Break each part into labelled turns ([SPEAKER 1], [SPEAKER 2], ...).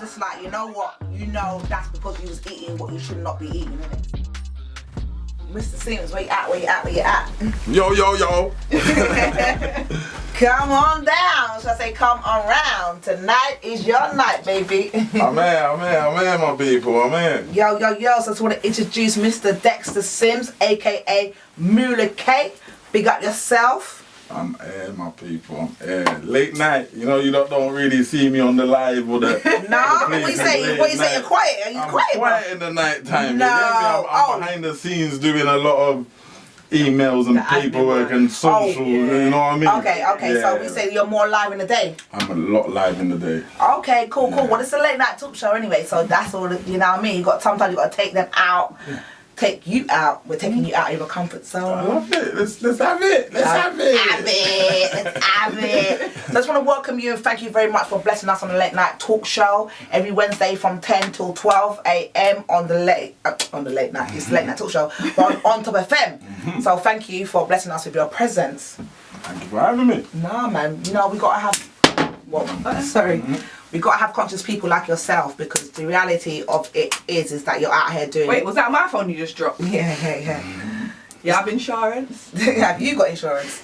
[SPEAKER 1] just like, you know what? You know that's because you was eating what you should not be eating, innit? Mr. Sims, where you at? Where you at? Where you at?
[SPEAKER 2] Yo, yo, yo.
[SPEAKER 1] Come on down. So I say come around. Tonight is your night, baby.
[SPEAKER 2] I'm in, my people. I'm in.
[SPEAKER 1] Yo, yo, yo. So I just want to introduce Mr. Dexter Sims, aka Moolah Cake. Big up yourself.
[SPEAKER 2] I'm in, my people. I'm in. Late night. You know, you don't really see me on the live or the.
[SPEAKER 1] No, what you say? What you say? You're quiet. Are you quiet?
[SPEAKER 2] I'm quiet in the night time.
[SPEAKER 1] No.
[SPEAKER 2] I'm behind the scenes doing a lot of emails and paperwork and social. You know what I mean?
[SPEAKER 1] Okay. Yeah. So we say you're more live in the day.
[SPEAKER 2] I'm a lot live in the day.
[SPEAKER 1] Okay, cool. Well, it's a late night talk show anyway, so that's all. You know what I mean? Sometimes you got to take them out. Take you out. We're taking you out of your comfort zone.
[SPEAKER 2] I love it. Let's have it. Let's have it.
[SPEAKER 1] So I just want to welcome you and thank you very much for blessing us on the late night talk show every Wednesday from 10 till 12 a.m. on the late night. It's late night talk show on Ontop FM. So thank you for blessing us with your presence.
[SPEAKER 2] Thank you for having me.
[SPEAKER 1] Nah, man. You know we gotta have. Sorry. We gotta have conscious people like yourself because the reality of it is that you're out here doing.
[SPEAKER 3] Wait, was that my phone you just dropped?
[SPEAKER 1] Yeah.
[SPEAKER 3] You have insurance?
[SPEAKER 1] Have you got insurance?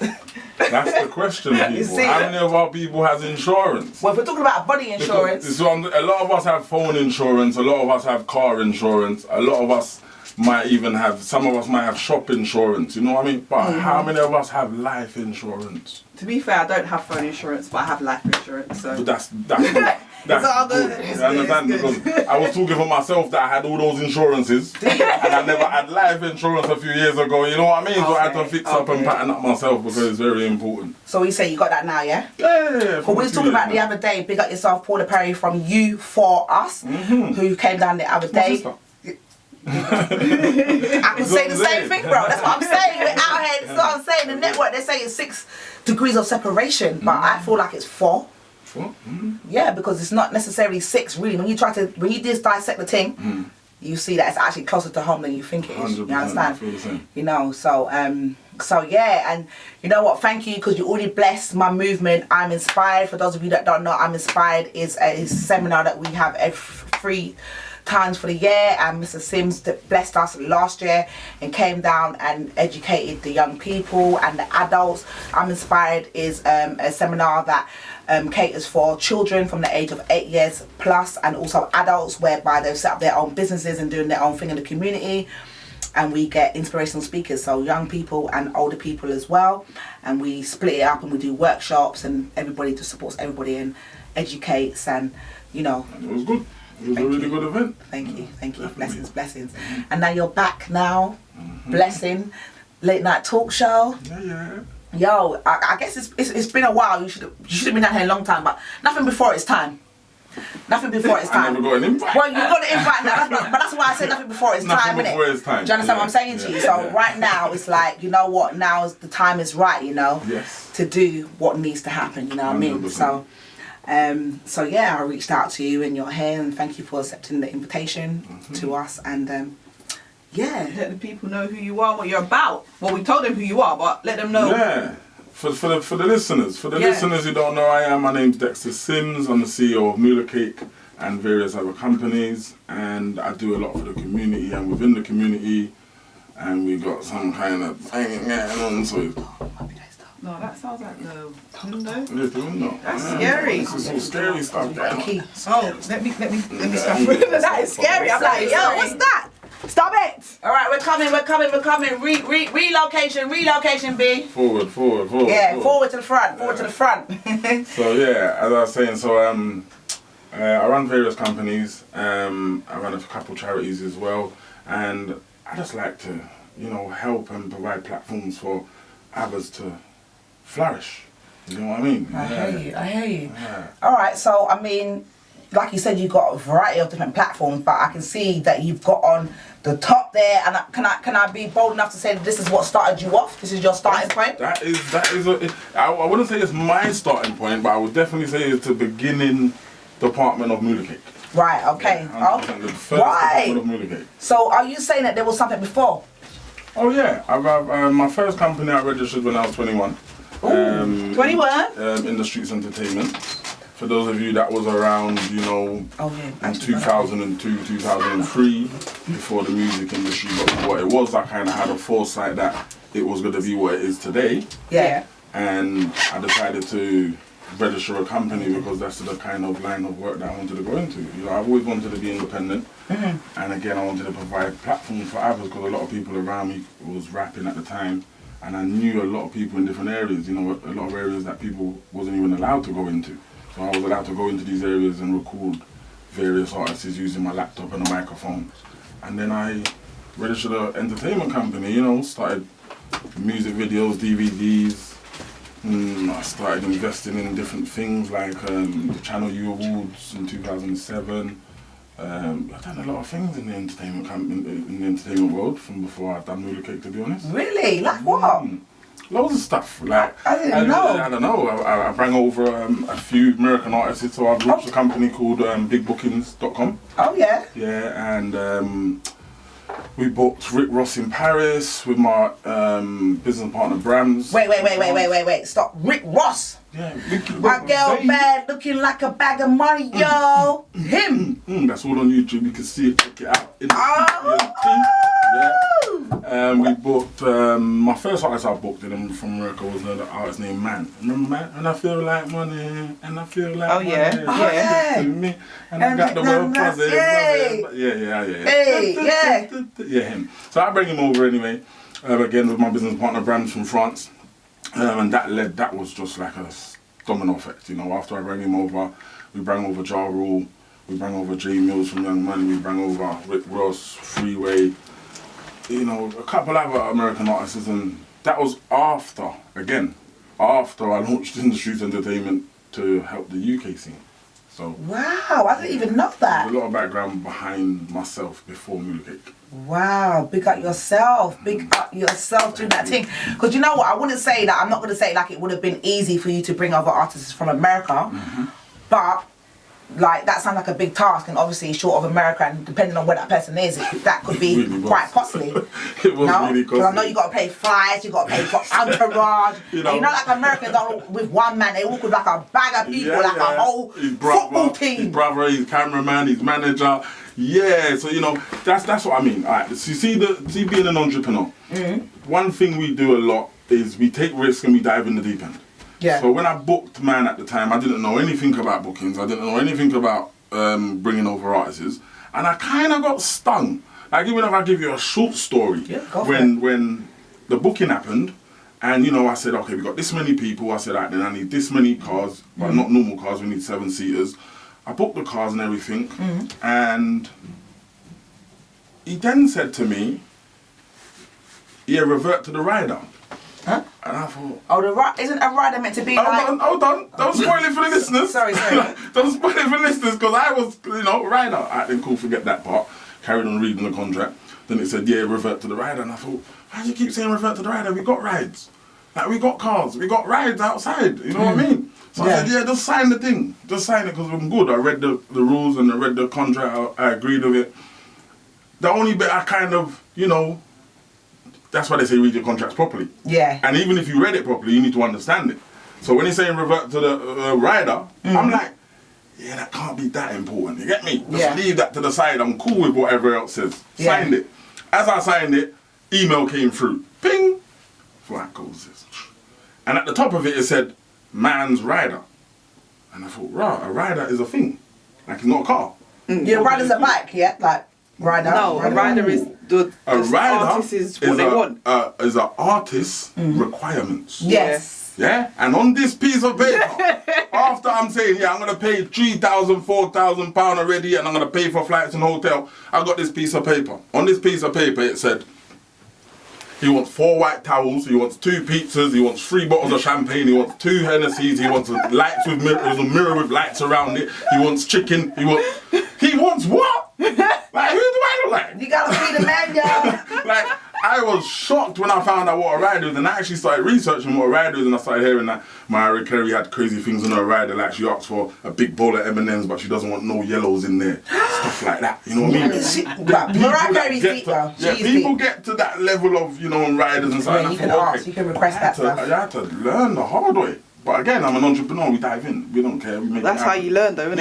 [SPEAKER 2] That's the question, people. How many of our people has insurance?
[SPEAKER 1] Well, if we're talking about body insurance.
[SPEAKER 2] So a lot of us have phone insurance, a lot of us have car insurance, a lot of us might even have, some of us might have shop insurance, you know what I mean? But how many of us have life insurance?
[SPEAKER 3] To be fair, I don't have phone insurance, but I have life insurance, so.
[SPEAKER 2] But that's good. You understand? Because I was talking for myself that I had all those insurances and I never had life insurance a few years ago, you know what I mean? So I had to fix up and pattern up myself because it's very important.
[SPEAKER 1] So you say you got that now, yeah?
[SPEAKER 2] Yeah.
[SPEAKER 1] But we was talking about the other day, big up yourself, Paula Perry from You For Us, who came down the other day. I can say the same thing, bro. That's what I'm saying. We're out here. That's what I'm saying. The network, they say it's 6 degrees of separation, but I feel like it's 4.
[SPEAKER 2] 4?
[SPEAKER 1] Yeah, because it's not necessarily 6, really. When you just dissect the thing, you see that it's actually closer to home than you think it is. You understand?
[SPEAKER 2] I feel the same.
[SPEAKER 1] You know, so yeah, and you know what? Thank you because you already blessed my movement. I'm Inspired. For those of you that don't know, I'm Inspired is a seminar that we have every 3 times for the year, and Mr. Sims blessed us last year and came down and educated the young people and the adults. I'm Inspired is a seminar that caters for children from the age of 8 years plus and also adults, whereby they've set up their own businesses and doing their own thing in the community, and we get inspirational speakers, so young people and older people as well, and we split it up and we do workshops and everybody just supports everybody and educates, and you know,
[SPEAKER 2] And it was good. It was a really good event.
[SPEAKER 1] Thank you. Blessings. And now you're back now, blessing, late night talk show.
[SPEAKER 2] Yeah.
[SPEAKER 1] Yo, I guess it's been a while. You should have been down here a long time, but nothing before it's time. Nothing before it's time.
[SPEAKER 2] I never got an invite.
[SPEAKER 1] Well, you got an invite now, but that's why I said nothing before it's time, innit?
[SPEAKER 2] Before it's time.
[SPEAKER 1] Do you understand what I'm saying to you? So right now, it's like, you know what? Now is the time is right, you know, to do what needs to happen. You know what I mean?
[SPEAKER 2] 100%.
[SPEAKER 1] So yeah, I reached out to you and you're here, and thank you for accepting the invitation to us, and
[SPEAKER 3] let the people know who you are, what you're about. Well, we told them who you are, but let them know.
[SPEAKER 2] Yeah. For the listeners, listeners who don't know, my name's Dexter Sims. I'm the CEO of Moolah Cake and various other companies, and I do a lot for the community and within the community, and we got some kind of thing going on. So.
[SPEAKER 3] No, that sounds like the window.
[SPEAKER 2] Yeah, the window.
[SPEAKER 3] That's scary.
[SPEAKER 2] This is some scary stuff.
[SPEAKER 3] Oh, let me stop. That is scary. I'm like, yo, what's that? Stop it!
[SPEAKER 1] All right, we're coming. Relocation, B.
[SPEAKER 2] Forward.
[SPEAKER 1] Yeah, forward to the front.
[SPEAKER 2] So yeah, as I was saying, I run various companies. I run a couple charities as well, and I just like to, help and provide platforms for others to flourish. You know what I mean?
[SPEAKER 1] I hear you.
[SPEAKER 2] Yeah.
[SPEAKER 1] All right, so I mean, like you said, you've got a variety of different platforms, but I can see that you've got on the top there, and can I be bold enough to say that this is what started you off? This is your starting point?
[SPEAKER 2] That is I wouldn't say it's my starting point, but I would definitely say it's the beginning department of Moolah Cake.
[SPEAKER 1] Right, okay.
[SPEAKER 2] Yeah, the first department of Moolah Cake.
[SPEAKER 1] So are you saying that there was something before?
[SPEAKER 2] Oh yeah, I've my first company I registered when I was 21.
[SPEAKER 1] 21?
[SPEAKER 2] In the Streets Entertainment. For those of you that was around, you know, in 2002, 2003, before the music industry got to what it was, I kind of had a foresight that it was going to be what it is today.
[SPEAKER 3] Yeah.
[SPEAKER 2] And I decided to register a company because that's the kind of line of work that I wanted to go into. You know, I've always wanted to be independent. And again, I wanted to provide platforms for others because a lot of people around me was rapping at the time. And I knew a lot of people in different areas, you know, a lot of areas that people wasn't even allowed to go into. So I was allowed to go into these areas and record various artists using my laptop and a microphone. And then I registered an entertainment company, you know, started music videos, DVDs. I started investing in different things like the Channel U Awards in 2007. I've done a lot of things in the entertainment world from before I'd done Moolah Cake, to be honest.
[SPEAKER 1] Really? Like what?
[SPEAKER 2] Loads of stuff. Like
[SPEAKER 1] I didn't know.
[SPEAKER 2] I don't know. I bring over a few American artists. So I've launched a company called BigBookings.com.
[SPEAKER 1] Oh yeah.
[SPEAKER 2] Yeah, and we booked Rick Ross in Paris with my business partner Brams.
[SPEAKER 1] Wait. Stop. Rick Ross.
[SPEAKER 2] Yeah,
[SPEAKER 1] My girl bad, looking like a bag of money, yo. Him.
[SPEAKER 2] That's all on YouTube. You can see it. Check it out. Yeah. We booked, my first artist I booked from America was another artist named Man. Remember Man? And I feel like money, and I feel like money.
[SPEAKER 1] Yeah.
[SPEAKER 2] Me, and I got the world buzzing. Yeah, him. So I bring him over anyway, again with my business partner Brams from France. And that was just like a domino effect, you know. After I bring him over, we bring over Ja Rule, we bring over J Mills from Young Money, we bring over Rick Ross, Freeway, you know, a couple other American artists, and that was after I launched In the Streets Entertainment to help the UK scene. So
[SPEAKER 1] wow, I didn't even know that.
[SPEAKER 2] There's a lot of background behind myself before Moolah Cake.
[SPEAKER 1] Wow, big up yourself. Big up yourself doing that thing. Because you know what, I wouldn't say that, I'm not going to say like it would have been easy for you to bring other artists from America, but like that sounds like a big task, and obviously short of America, and depending on where that person is, that could be really quite costly.
[SPEAKER 2] It was really costly.
[SPEAKER 1] Because I know you got to pay flights, you got to pay for entourage. You know like Americans don't with one man, they walk with like a bag of people, a whole football team.
[SPEAKER 2] His brother, his cameraman, his manager. Yeah, so you know that's what I mean. Alright, so you see being an entrepreneur. One thing we do a lot is we take risks and we dive in the deep end.
[SPEAKER 1] Yeah.
[SPEAKER 2] So when I booked Man at the time, I didn't know anything about bookings. I didn't know anything about bringing over artists, and I kind of got stung. Like even if I give you a short story, when the booking happened, and you know I said, okay, we got this many people. I said, right, then I need this many cars, but not normal cars. We need 7-seaters. I booked the cars and everything, and he then said to me, "Yeah, revert to the rider."
[SPEAKER 1] Huh?
[SPEAKER 2] And I thought,
[SPEAKER 1] isn't a rider meant to be
[SPEAKER 2] hold on, don't spoil it for the listeners.
[SPEAKER 1] Sorry.
[SPEAKER 2] Don't spoil it for the listeners, because I was, you know, rider. Alright, then cool, forget that part. Carried on reading the contract. Then it said, yeah, revert to the rider. And I thought, why do you keep saying revert to the rider? We got rides. Like, we got cars, we got rides outside, you know what I mean? So I said, yeah, just sign the thing. Just sign it, because I'm good. I read the rules and I read the contract, I agreed with it. The only bit I kind of, you know, that's why they say read your contracts properly. Yeah. And even if you read it properly, you need to understand it. So when he's saying revert to the rider, I'm like, yeah, that can't be that important. You get me? Just leave that to the side. I'm cool with whatever else says. Signed it. As I signed it, email came through. Ping! What goes this? And at the top of it, it said, man's rider. And I thought, right, a rider is a thing. Like, it's not a car.
[SPEAKER 1] Yeah, rider's a bike, yeah? Like, rider.
[SPEAKER 4] No, a rider is the artist is what they want.
[SPEAKER 2] Is an artist's requirements.
[SPEAKER 1] Yes.
[SPEAKER 2] Yeah? And on this piece of paper, after I'm saying, yeah, I'm going to pay £3,000, £4,000 already, and I'm going to pay for flights and hotel, I got this piece of paper. On this piece of paper, it said, he wants 4 white towels, he wants 2 pizzas, he wants 3 bottles of champagne, he wants 2 Hennessy's, he wants lights with mirrors, a mirror with lights around it, he wants chicken, he wants what? Like, who do I look like?
[SPEAKER 1] You gotta see the man, y'all.
[SPEAKER 2] Like, I was shocked when I found out what a rider is, and I actually started researching what a rider is, and I started hearing that Mariah Carey had crazy things on her rider, like she asked for a big bowl of M&Ms, but she doesn't want no yellows in there, stuff like that. You know what I mean?
[SPEAKER 1] Mariah Carey's deep, though.
[SPEAKER 2] Yeah, people get to that level of, you know, riders and stuff.
[SPEAKER 1] Yeah, you can ask, you can request that stuff.
[SPEAKER 2] I had to learn the hard way. But again, I'm an entrepreneur. We dive in. We don't care. We make
[SPEAKER 3] That's
[SPEAKER 2] it
[SPEAKER 3] how
[SPEAKER 2] happen.
[SPEAKER 3] you learn, though, isn't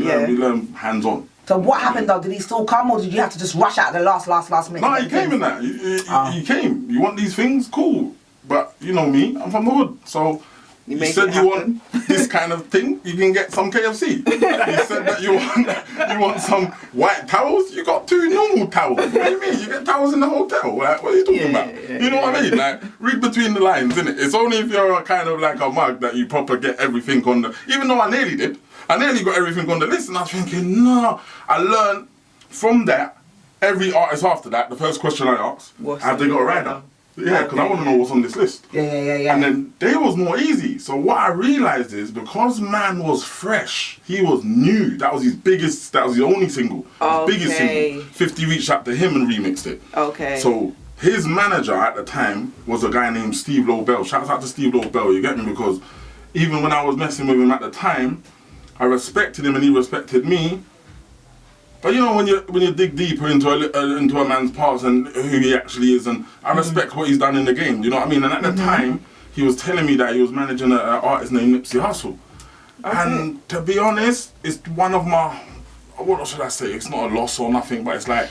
[SPEAKER 2] Yeah,
[SPEAKER 3] it?
[SPEAKER 2] we learn hands on.
[SPEAKER 1] So what happened though? Did he still come, or did you have to just rush out at the last minute?
[SPEAKER 2] No, he came in that. He came. You want these things? Cool. But you know me, I'm from the hood. So you said you want this kind of thing, you can get some KFC. You said that you want some white towels, you got 2 normal towels. What do you mean? You get towels in the hotel. Like, what are you talking about? You know what I mean? Like, read between the lines, innit? It's only if you're a kind of like a mug that you proper get everything on the... Even though I nearly did. I nearly got everything on the list, and I was thinking, no. I learned from that, every artist after that, the first question I asked, have they got a rider? Yeah, because I want to know what's on this list.
[SPEAKER 1] Yeah.
[SPEAKER 2] And then they was more easy. So what I realised is, because man was fresh, he was new. That was his biggest, that was his only single. His biggest single. 50 reached out to him and remixed it.
[SPEAKER 3] Okay.
[SPEAKER 2] So his manager at the time was a guy named Steve Lobel. Shouts out to Steve Lobel, you get me? Because even when I was messing with him at the time, I respected him and he respected me. But you know, when you dig deeper into a man's past and who he actually is, and I respect what he's done in the game, you know what I mean? And at the time, he was telling me that he was managing an artist named Nipsey Hussle. And to be honest, it's one of my, what should I say? It's not a loss or nothing, but it's like,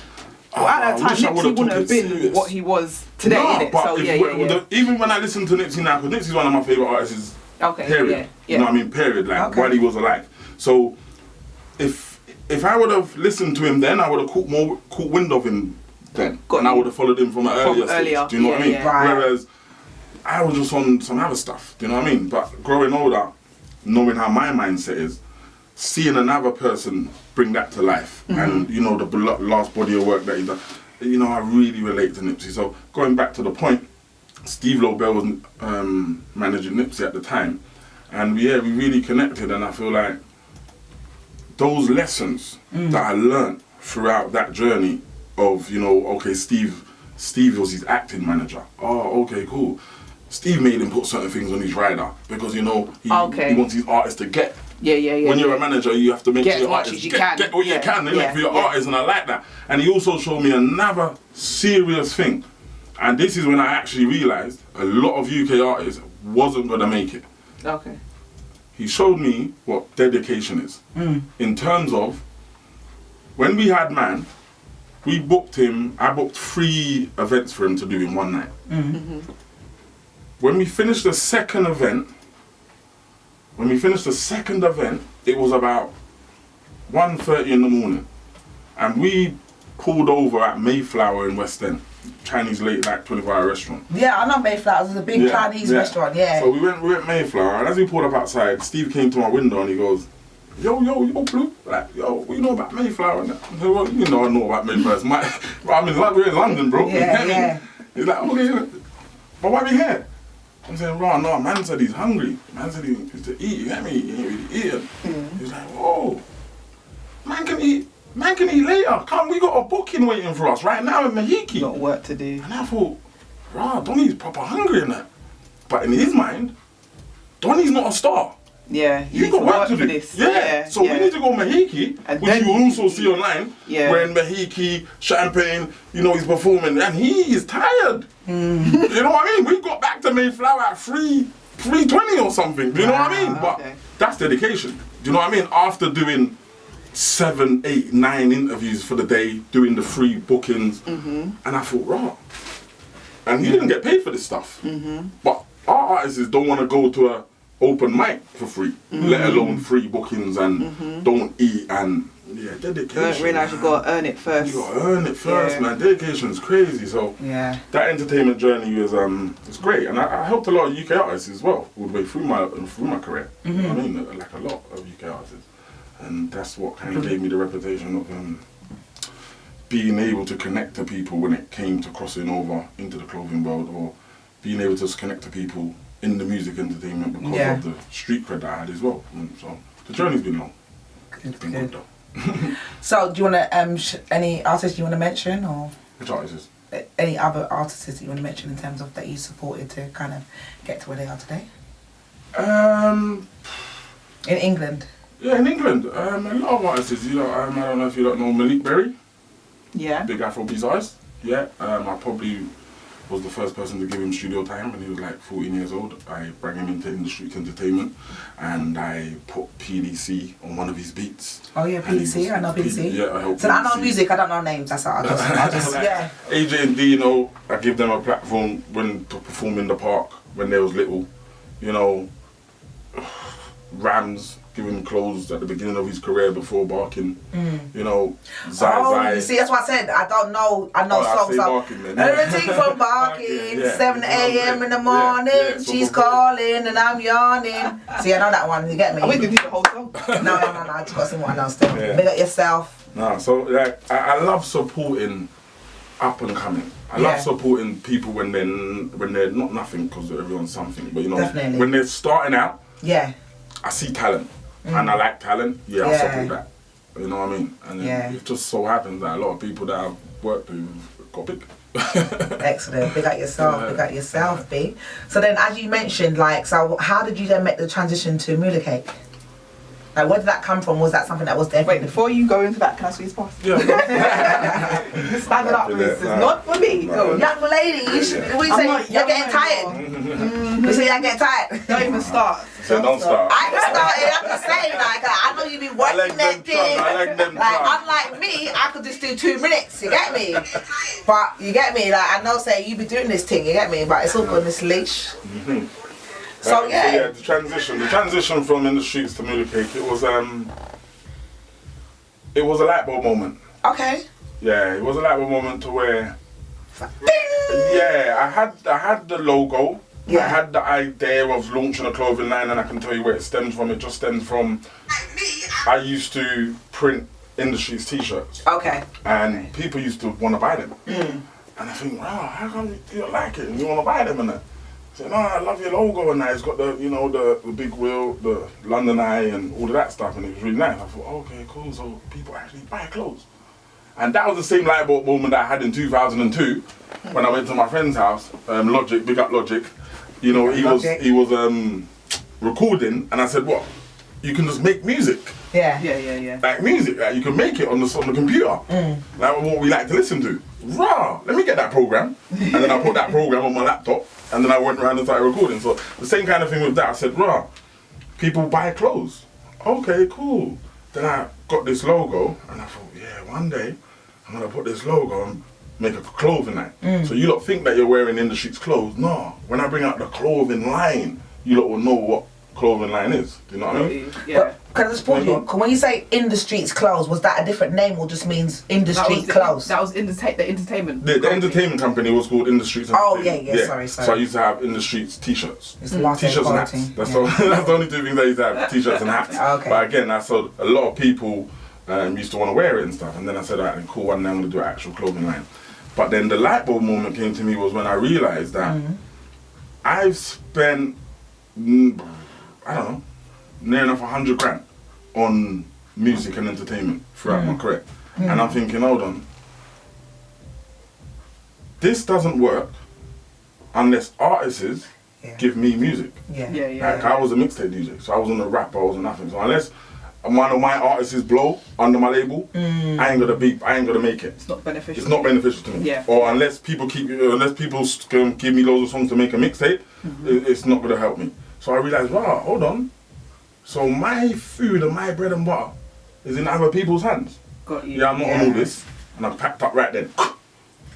[SPEAKER 3] well, at that time, Nipsey wouldn't have been
[SPEAKER 2] serious.
[SPEAKER 3] what he was today, innit?
[SPEAKER 2] But
[SPEAKER 3] So
[SPEAKER 2] even when I listen to Nipsey now, because Nipsey's one of my favourite artists, period. You know what I mean? Period. Like, while he was alive. So, if I would have listened to him then, I would have caught wind of him then. And I would have followed him from an earlier stage. Do you know what I mean?
[SPEAKER 1] Right.
[SPEAKER 2] Whereas, I was just on some other stuff. Do you know what I mean? But growing older, knowing how my mindset is, seeing another person bring that to life, and you know, the last body of work that he's done, you know, I really relate to Nipsey. So going back to the point, Steve Lobel was managing Nipsey at the time, and we really connected, and I feel like those lessons that I learned throughout that journey of, you know, okay, Steve was his acting manager. Oh, okay, cool. Steve made him put certain things on his rider because, you know, he wants his artists to get.
[SPEAKER 3] Yeah.
[SPEAKER 2] When you're a manager, you have to make sure your artists
[SPEAKER 3] get
[SPEAKER 2] what you can for your artists, and I like that. And he also showed me another serious thing. And this is when I actually realised a lot of UK artists wasn't going to make it.
[SPEAKER 3] Okay.
[SPEAKER 2] He showed me what dedication is. In terms of, when we had Man, I booked 3 events for him to do in one night. When we finished the second event, it was about 1:30 in the morning. And we pulled over at Mayflower in West End. Chinese late night 24-hour restaurant.
[SPEAKER 1] Yeah, I know Mayflower. It's a big Chinese restaurant. Yeah.
[SPEAKER 2] So we went Mayflower, and as we pulled up outside, Steve came to my window and he goes, "Yo, Blue, like, yo, what you know about Mayflower?" And I said, "Well, you know, I know about Mayflower. It's we're in London, bro."
[SPEAKER 1] Yeah.
[SPEAKER 2] He's like, "Okay, but why we here?" I'm saying, "Right, no, man said he's hungry. Man said he needs to eat. You get me? He ain't really eating." He's like, "Whoa, man can eat." Man can eat later. Come, we got a booking waiting for us right now in Mahiki.
[SPEAKER 3] Got work to do.
[SPEAKER 2] And I thought, Donny's proper hungry in that. But in his mind, Donny's not a star.
[SPEAKER 3] Yeah,
[SPEAKER 2] You got work to do.
[SPEAKER 3] This.
[SPEAKER 2] So we need to go Mahiki,
[SPEAKER 3] and
[SPEAKER 2] which you will also see online.
[SPEAKER 3] Yeah.
[SPEAKER 2] We're in Mahiki, Champagne, you know, he's performing, and he is tired. You know what I mean? We got back to Mayflower at 3:20 or something. Do you know what I mean? But that's dedication. Do you know what I mean? After doing 7, 8, 9 interviews for the day, doing the free bookings, and I thought, and he didn't get paid for this stuff. But our artists don't want to go to a open mic for free, let alone free bookings, and don't eat, and dedication.
[SPEAKER 3] Don't realise you got to earn it first.
[SPEAKER 2] You got to earn it first, man. Dedication is crazy. So that entertainment journey is great, and I helped a lot of UK artists as well all the way through my career. You know what I mean? Like a lot of UK artists. And that's what kind of gave me the reputation of being able to connect to people when it came to crossing over into the clothing world, or being able to connect to people in the music entertainment because of the street cred I had as well. So the journey's been long. It's been good though.
[SPEAKER 1] So do you want to, any artists you want to mention, or?
[SPEAKER 2] Which artists?
[SPEAKER 1] Any other artists that you want to mention in terms of that you supported to kind of get to where they are today? In England?
[SPEAKER 2] Yeah, in England, a lot of artists, you know, I don't know if you don't know Malik Berry.
[SPEAKER 3] Yeah.
[SPEAKER 2] Big Afrobeats artist. Yeah, I probably was the first person to give him studio time when he was like 14 years old. I brought him into Industry Entertainment and I put PDC on one of his beats.
[SPEAKER 1] Oh yeah, PDC, I know PDC.
[SPEAKER 2] Yeah, I helped
[SPEAKER 1] So
[SPEAKER 2] PDC.
[SPEAKER 1] I know music, I don't know names, that's all. I just yeah.
[SPEAKER 2] AJ and Dino, I give them a platform to perform in the park when they was little. You know, Rams, giving him clothes at the beginning of his career before barking. You know, Zai.
[SPEAKER 1] You see, that's what I said. I don't know. I know songs like everything from barking, 7 a.m. in the morning. She's calling and I'm yawning. See, I know that one. You get me?
[SPEAKER 3] Are we gonna do the whole song?
[SPEAKER 1] No. I just got to sing what I know still.
[SPEAKER 2] Yeah.
[SPEAKER 1] Big up yourself.
[SPEAKER 2] No, so like I love supporting up and coming. I love supporting people when they're not nothing because everyone's something. But you know,
[SPEAKER 1] Definitely.
[SPEAKER 2] when they're starting out,
[SPEAKER 1] Yeah.
[SPEAKER 2] I see talent. And I like talent, I support that. You know what I mean? And it just so happens that a lot of people that I've worked with got big.
[SPEAKER 1] Excellent. Big up yourself. Big up yourself, B. So then, as you mentioned, like, so how did you then make the transition to Moolah Cake? Like, where did that come from? Was that something that was there?
[SPEAKER 3] Wait, before you go into that, can I squeeze past?
[SPEAKER 2] Yeah.
[SPEAKER 3] Stand it up, please. It's not for me. Go on.
[SPEAKER 1] Young lady, you should, we say you're getting tired. We say you're getting tired.
[SPEAKER 3] Don't even start.
[SPEAKER 2] So don't start.
[SPEAKER 1] I just started, I'm just saying, like, I know you be working
[SPEAKER 2] like
[SPEAKER 1] that
[SPEAKER 2] them
[SPEAKER 1] thing.
[SPEAKER 2] trying, I like them
[SPEAKER 1] Like,
[SPEAKER 2] trying.
[SPEAKER 1] unlike me, I could just do 2 minutes, you get me? But, you get me? Like, I know, say, you be doing this thing, you get me? But it's all good, Ms Leesh. So, yeah.
[SPEAKER 2] The transition from In the Streets to Moolah Cake, it was a light bulb moment.
[SPEAKER 1] Okay.
[SPEAKER 2] Yeah, it was a light bulb moment to where, I had the logo.
[SPEAKER 1] Yeah.
[SPEAKER 2] I had the idea of launching a clothing line, and I can tell you where it stems from. It just stems from, I used to print In the Streets t-shirts.
[SPEAKER 1] Okay.
[SPEAKER 2] And people used to want to buy them. And I think, wow, how come you don't like it and you want to buy them and that? I said, no, I love your logo and that. It's got the, you know, the big wheel, the London Eye and all of that stuff, and it was really nice. I thought, okay, cool, so people actually buy clothes. And that was the same light bulb moment that I had in 2002 when I went to my friend's house, Logic, big up Logic. You know, he was recording, and I said, what? You can just make music.
[SPEAKER 1] Yeah.
[SPEAKER 2] Like music, like you can make it on the computer. Like what we like to listen to. Rah, let me get that program. And then I put that program on my laptop, and then I went around and started recording. So the same kind of thing with that. I said, rah, people buy clothes. Okay, cool. Then I got this logo, and I thought, yeah, one day I'm gonna put this logo and make a clothing line. So you lot think that you're wearing In the Streets clothes. No, when I bring out the clothing line, you lot will know what clothing line is. Do you know what I mean?
[SPEAKER 3] Yeah.
[SPEAKER 1] Can I just pause you? When you say In the Streets clothes, was that a different name or just means In the Street clothes?
[SPEAKER 3] That was the entertainment.
[SPEAKER 2] The entertainment company was called In the Streets.
[SPEAKER 1] Oh, yeah, sorry.
[SPEAKER 2] So I used to have In the Streets t-shirts.
[SPEAKER 1] It's the last
[SPEAKER 2] T-shirts and hats.
[SPEAKER 1] quality.
[SPEAKER 2] That's the only 2 things I used to have, t-shirts and hats.
[SPEAKER 1] Okay.
[SPEAKER 2] But again, I saw a lot of people used to want to wear it and stuff. And then I said, all right, then cool, one day I'm going to do an actual clothing line. But then the light bulb moment came to me was when I realised that I've spent, I don't know, near enough 100 grand on music and entertainment throughout my career. And I'm thinking, hold on, this doesn't work unless artists give me music. Like I was a mixtape DJ, so I wasn't a rapper, I wasn't nothing. So unless one of my artists blow under my label, I ain't gonna make it.
[SPEAKER 3] It's not beneficial.
[SPEAKER 2] It's not beneficial to me.
[SPEAKER 3] Yeah.
[SPEAKER 2] Or unless people can give me loads of songs to make a mixtape, it's not gonna help me. So I realized, wow, hold on. So my food and my bread and butter is in other people's hands.
[SPEAKER 3] Got you.
[SPEAKER 2] Yeah, I'm not on all this. And I packed up right then.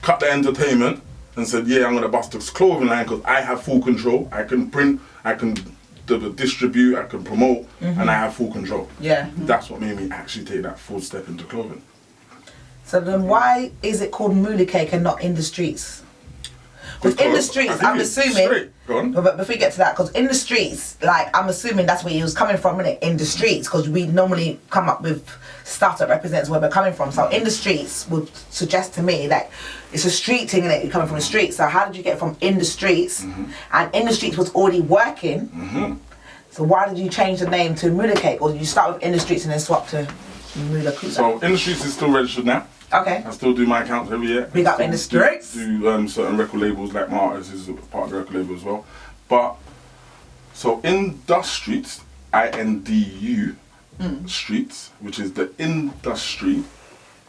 [SPEAKER 2] Cut the entertainment and said, yeah, I'm gonna bust this clothing line because I have full control. I can print, I can distribute, I can promote, and I have full control.
[SPEAKER 1] Yeah.
[SPEAKER 2] That's what made me actually take that full step into clothing.
[SPEAKER 1] So then why is it called Moolah Cake and not In the Streets? Because In the Streets, I'm assuming...
[SPEAKER 2] Straight. Go on.
[SPEAKER 1] But before we get to that, because In the Streets, like, I'm assuming that's where he was coming from, innit? In the Streets, because we normally come up with stuff that represents where we're coming from. So In the Streets would suggest to me that it's a street thing, innit? You're coming from the streets. So how did you get from In the Streets? And In the Streets was already working. So why did you change the name to Moolah Cake? Or did you start with In the Streets and then swap to Moolah Cake?
[SPEAKER 2] So In the Streets is still registered now.
[SPEAKER 1] Okay.
[SPEAKER 2] I still do my accounts every year.
[SPEAKER 1] Big up In the Streets.
[SPEAKER 2] Do certain record labels, like my artist is a part of the record label as well. But, so Industries, INDU Streets, which is the industry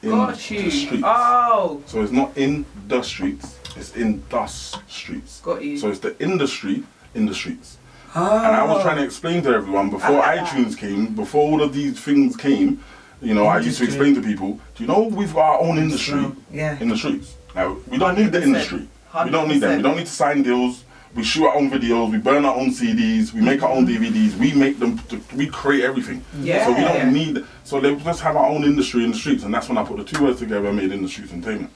[SPEAKER 2] in
[SPEAKER 3] Got
[SPEAKER 2] the
[SPEAKER 3] you.
[SPEAKER 2] streets.
[SPEAKER 3] Oh.
[SPEAKER 2] So it's not in the streets, it's in the streets.
[SPEAKER 3] Got you.
[SPEAKER 2] So it's the industry in the streets.
[SPEAKER 1] Oh.
[SPEAKER 2] And I was trying to explain to everyone before iTunes came, before all of these things came, you know, I used to explain to people, do you know we've got our own industry in the streets? Now, we don't need the industry. We don't need them. We don't need to sign deals. We shoot our own videos, we burn our own CDs, we make our own DVDs, we make them, we create everything.
[SPEAKER 3] Yeah.
[SPEAKER 2] So we don't need, so they just have our own industry in the streets, and that's when I put the two words together and made Industry Entertainment.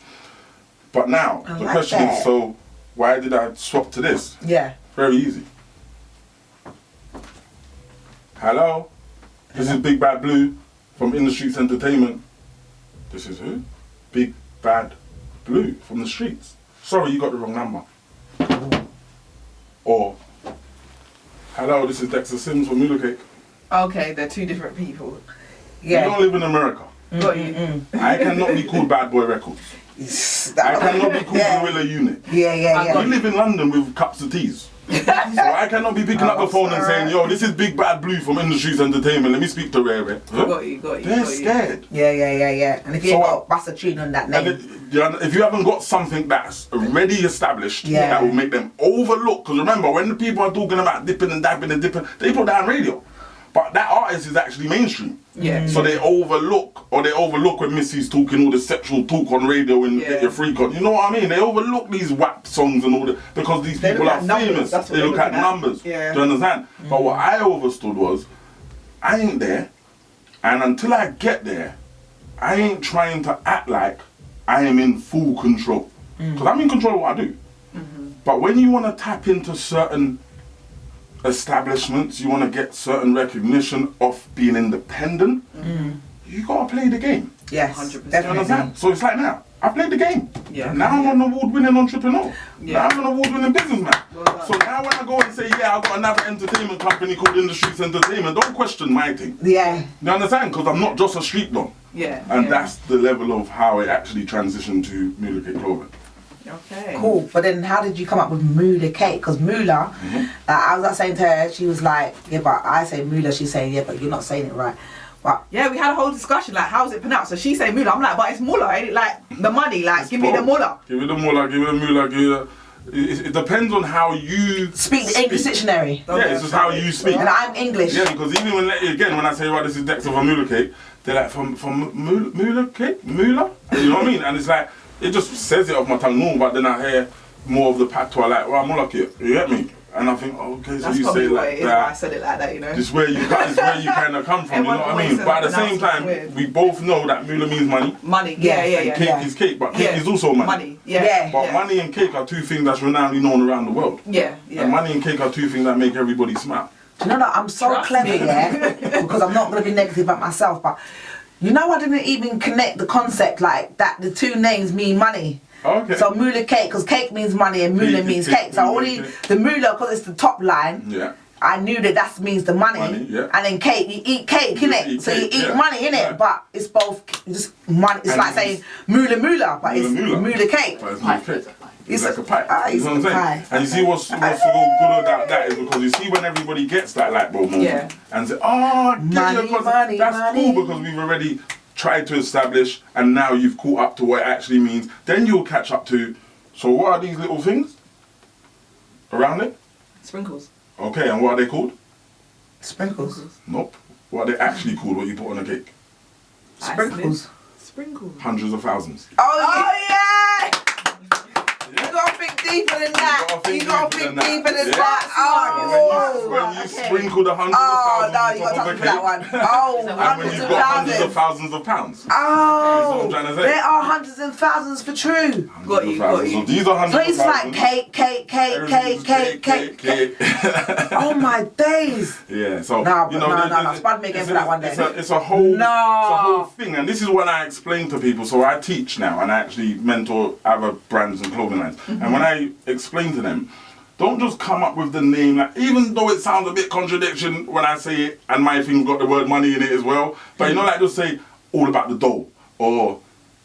[SPEAKER 2] But now, the question is, so why did I swap to this?
[SPEAKER 1] Yeah.
[SPEAKER 2] Very easy. Hello, this is Big Bad Blue from Industry Entertainment. This is who? Big Bad Blue from the streets. Sorry, you got the wrong number. Or, hello, this is Dexter Sims from Mula Cake.
[SPEAKER 3] Okay, they're two different people.
[SPEAKER 1] Yeah.
[SPEAKER 2] We don't live in America.
[SPEAKER 3] Got you.
[SPEAKER 2] I cannot be called Bad Boy Records. I cannot be called Gorilla Unit.
[SPEAKER 1] Yeah.
[SPEAKER 2] We live in London with cups of teas. So I cannot be picking up the phone and saying, yo, this is Big Bad Blue from Industries Entertainment, let me speak to Ray Ray. Huh?
[SPEAKER 3] Got you.
[SPEAKER 2] They're scared.
[SPEAKER 1] Yeah. And if you ain't got bust a tune on that name.
[SPEAKER 2] If you haven't got something that's already established that will make them overlook, because remember, when the people are talking about dipping and dabbing and dipping, they put that on radio. But that artist is actually mainstream.
[SPEAKER 3] Yeah.
[SPEAKER 2] So they overlook when Missy's talking all the sexual talk on radio and get your freak on. You know what I mean? They overlook these WAP songs and all that because these people are famous. They look at numbers.
[SPEAKER 3] Yeah.
[SPEAKER 2] Do you understand? But what I understood was, I ain't there, and until I get there, I ain't trying to act like I am in full control. Because I'm in control of what I do. But when you want to tap into certain establishments, you want to get certain recognition of being independent, you gotta play the game.
[SPEAKER 1] Yes,
[SPEAKER 3] 100%.
[SPEAKER 1] definitely.
[SPEAKER 2] You understand? So it's like now, I played the game.
[SPEAKER 3] Yeah.
[SPEAKER 2] Now I'm an award-winning entrepreneur.
[SPEAKER 3] Yeah.
[SPEAKER 2] Now I'm an award-winning businessman.
[SPEAKER 3] Well done.
[SPEAKER 2] So now when I go and say, yeah, I've got another entertainment company called Industries Entertainment, don't question my thing.
[SPEAKER 1] Yeah.
[SPEAKER 2] You understand? Because I'm not just a street dog.
[SPEAKER 3] Yeah.
[SPEAKER 2] And that's the level of how it actually transitioned to Mula Cake Clothing.
[SPEAKER 3] Okay.
[SPEAKER 1] Cool. But then how did you come up with Mula Cake? Because Mula, I was saying to her, she was like, yeah, but I say Mula. She's saying, yeah, but you're not saying it right. But
[SPEAKER 3] Yeah, we had a whole discussion, like, how's it pronounced? So she say Mula. I'm like, but it's Mula, ain't it? Like, the money, like,
[SPEAKER 2] It's
[SPEAKER 3] give me the
[SPEAKER 2] both.
[SPEAKER 3] Mula.
[SPEAKER 2] Give it the Mula, give it the Mula, give it the... It depends on how you
[SPEAKER 1] speak the English dictionary.
[SPEAKER 2] Yeah, it's just how you speak.
[SPEAKER 1] And I'm English.
[SPEAKER 2] Yeah, because even when I say, right, this is Dexter from Mula Cake, they're like, from Mula Cake? Mula? You know what I mean? And it's like, it just says it off my tongue normal, but then I hear more of the patois, like, well, Mula Cake, you get me? And I think, oh, okay, so
[SPEAKER 3] That's
[SPEAKER 2] you
[SPEAKER 3] probably
[SPEAKER 2] say
[SPEAKER 3] why
[SPEAKER 2] like
[SPEAKER 3] it is why I
[SPEAKER 2] that.
[SPEAKER 3] said it like that, you know.
[SPEAKER 2] It's where you kind of come from, you know what I mean? But at the same time, we both know that Mula means money.
[SPEAKER 3] Money, yeah.
[SPEAKER 2] And cake is cake, but cake is also money.
[SPEAKER 3] Money, yeah.
[SPEAKER 2] But money and cake are two things that's renownedly known around the world.
[SPEAKER 3] Yeah.
[SPEAKER 2] And money and cake are two things that make everybody smile.
[SPEAKER 1] Do you know that I'm so
[SPEAKER 3] Trust
[SPEAKER 1] clever,
[SPEAKER 3] me.
[SPEAKER 1] yeah? Because I'm not going to be negative about myself, but you know I didn't even connect the concept like that the two names mean money.
[SPEAKER 2] Okay.
[SPEAKER 1] So Mula Cake, because cake means money and Mula
[SPEAKER 2] Cake is
[SPEAKER 1] means
[SPEAKER 2] cake,
[SPEAKER 1] cake. So
[SPEAKER 2] Mula
[SPEAKER 1] only
[SPEAKER 2] cake.
[SPEAKER 1] the Mula, because it's the top line,
[SPEAKER 2] Yeah.
[SPEAKER 1] I knew that means the money.
[SPEAKER 2] Money, yeah.
[SPEAKER 1] And then cake, you eat cake, innit?
[SPEAKER 2] eat
[SPEAKER 1] So
[SPEAKER 2] cake,
[SPEAKER 1] you eat
[SPEAKER 2] yeah.
[SPEAKER 1] money, innit?
[SPEAKER 2] Yeah.
[SPEAKER 1] But it's both just money. It's
[SPEAKER 2] And
[SPEAKER 1] like saying Mula, but it's Mula Cake.
[SPEAKER 2] But it's not cake. It's like a pie.
[SPEAKER 1] It's
[SPEAKER 2] You know what I'm
[SPEAKER 1] a
[SPEAKER 2] saying?
[SPEAKER 1] pie.
[SPEAKER 2] And you see what's so good about that is because you see when everybody gets that light bulb moment
[SPEAKER 3] Yeah.
[SPEAKER 2] and say, oh,
[SPEAKER 1] Money,
[SPEAKER 2] that's
[SPEAKER 1] money.
[SPEAKER 2] cool because we've already tried to establish and now you've caught up to what it actually means. Then you'll catch up to, so what are these little things around it?
[SPEAKER 3] Sprinkles.
[SPEAKER 2] Okay, and what are they called?
[SPEAKER 1] Sprinkles.
[SPEAKER 2] Nope. What are they actually called, what you put on a cake?
[SPEAKER 1] Sprinkles.
[SPEAKER 3] Sprinkles.
[SPEAKER 2] Hundreds of thousands.
[SPEAKER 1] Oh yeah! You gotta think deeper than that. You gotta think deeper than that. Oh!
[SPEAKER 2] When you sprinkle the hundreds
[SPEAKER 1] Oh
[SPEAKER 2] of
[SPEAKER 1] no,
[SPEAKER 2] thousands
[SPEAKER 1] you
[SPEAKER 2] on
[SPEAKER 1] gotta
[SPEAKER 2] top of
[SPEAKER 1] touch
[SPEAKER 2] a
[SPEAKER 1] for that
[SPEAKER 2] cake,
[SPEAKER 1] one. Oh,
[SPEAKER 2] and when
[SPEAKER 1] hundreds
[SPEAKER 2] you've
[SPEAKER 1] of
[SPEAKER 2] got hundreds of
[SPEAKER 1] thousands.
[SPEAKER 2] thousands of pounds.
[SPEAKER 1] Oh,
[SPEAKER 2] That's what I'm trying to say.
[SPEAKER 1] there are hundreds and thousands for true.
[SPEAKER 3] Got you, got you.
[SPEAKER 2] So these are hundreds
[SPEAKER 1] So
[SPEAKER 2] of
[SPEAKER 1] it's like
[SPEAKER 2] thousands.
[SPEAKER 1] cake. Oh my days.
[SPEAKER 2] Yeah, so
[SPEAKER 1] No,
[SPEAKER 2] you
[SPEAKER 1] but
[SPEAKER 2] know,
[SPEAKER 1] no. Spud me again for that one day.
[SPEAKER 2] It's a whole thing, and this is what I explain to people. So I teach now, and I actually mentor other brands and clothing lines. And when I explain to them, don't just come up with the name, like, even though it sounds a bit contradiction when I say it, and my thing's got the word money in it as well. But you know, like just say all about the dough, or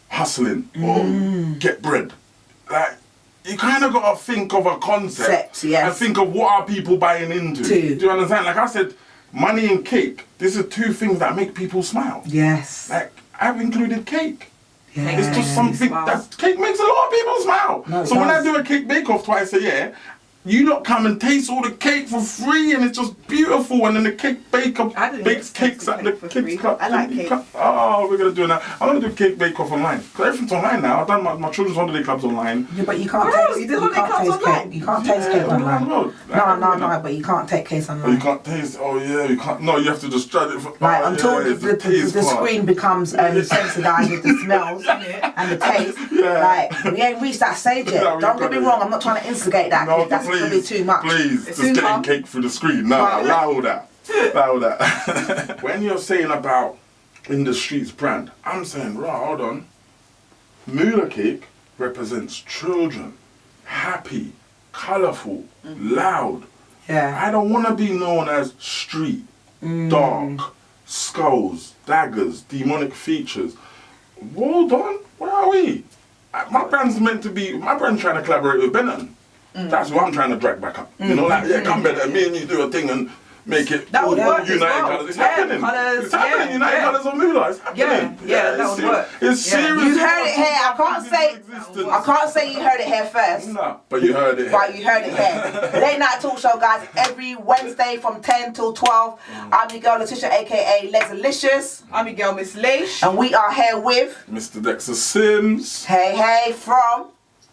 [SPEAKER 2] hustling, or get bread. Like, you kind of got to think of a concept
[SPEAKER 1] Yes.
[SPEAKER 2] and think of what are people buying into. Do you understand? Like I said, money and cake, these are two things that make people smile.
[SPEAKER 1] Yes.
[SPEAKER 2] Like, I've included cake.
[SPEAKER 1] Yeah.
[SPEAKER 2] It's just something that cake makes a lot of people smile.
[SPEAKER 1] No,
[SPEAKER 2] so when I do a cake bake-off twice a year, you lot come and taste all the cake for free, and it's just beautiful. And then the cake baker bakes cakes at the kids' club.
[SPEAKER 3] I like cake.
[SPEAKER 2] Oh, we're gonna do it now. I'm gonna do cake bake-off online. Cause everything's online now. I've done my children's holiday clubs online.
[SPEAKER 1] Yeah, but you can't
[SPEAKER 3] Bro,
[SPEAKER 1] taste.
[SPEAKER 3] you did holiday clubs online?
[SPEAKER 1] Cake. You can't taste cake online. No, but you can't take cake
[SPEAKER 2] Oh,
[SPEAKER 1] online.
[SPEAKER 2] you can't taste. Oh yeah, you can't. No, you have to just try it.
[SPEAKER 1] Like until the screen becomes sensitized with the smells and the taste. Like we ain't reached that stage yet.
[SPEAKER 2] No,
[SPEAKER 1] Don't get me wrong. I'm not trying to instigate that.
[SPEAKER 2] No,
[SPEAKER 1] That's gonna be too much.
[SPEAKER 2] Please, just getting cake through the screen. No, allow all that. Allow that. When you're saying about in the streets brand, I'm saying, hold on. Moolah cake represents children, happy, colourful, loud.
[SPEAKER 1] Yeah.
[SPEAKER 2] I don't want to be known as street, dark, skulls, daggers, demonic features. Hold on, where are we? My brand's trying to collaborate with Benetton. That's who I'm trying to drag back up. You know, like, come Benetton, me and you do a thing and make it
[SPEAKER 3] that would work
[SPEAKER 2] United
[SPEAKER 3] well.
[SPEAKER 2] Colours. It's happening. It's happening. United Colours on Moolah. It's happening.
[SPEAKER 3] Yeah, that would work.
[SPEAKER 2] It's serious.
[SPEAKER 1] You heard it here. I can't say you heard it here first.
[SPEAKER 2] No, but you heard it here.
[SPEAKER 1] But you heard it here. Late Night Talk Show, guys, every Wednesday from 10 till 12. I'm your girl Letecia, aka Letecia.
[SPEAKER 3] I'm your girl Ms Leesh.
[SPEAKER 1] And we are here with
[SPEAKER 2] Mr. Dexter Sims.
[SPEAKER 1] Hey from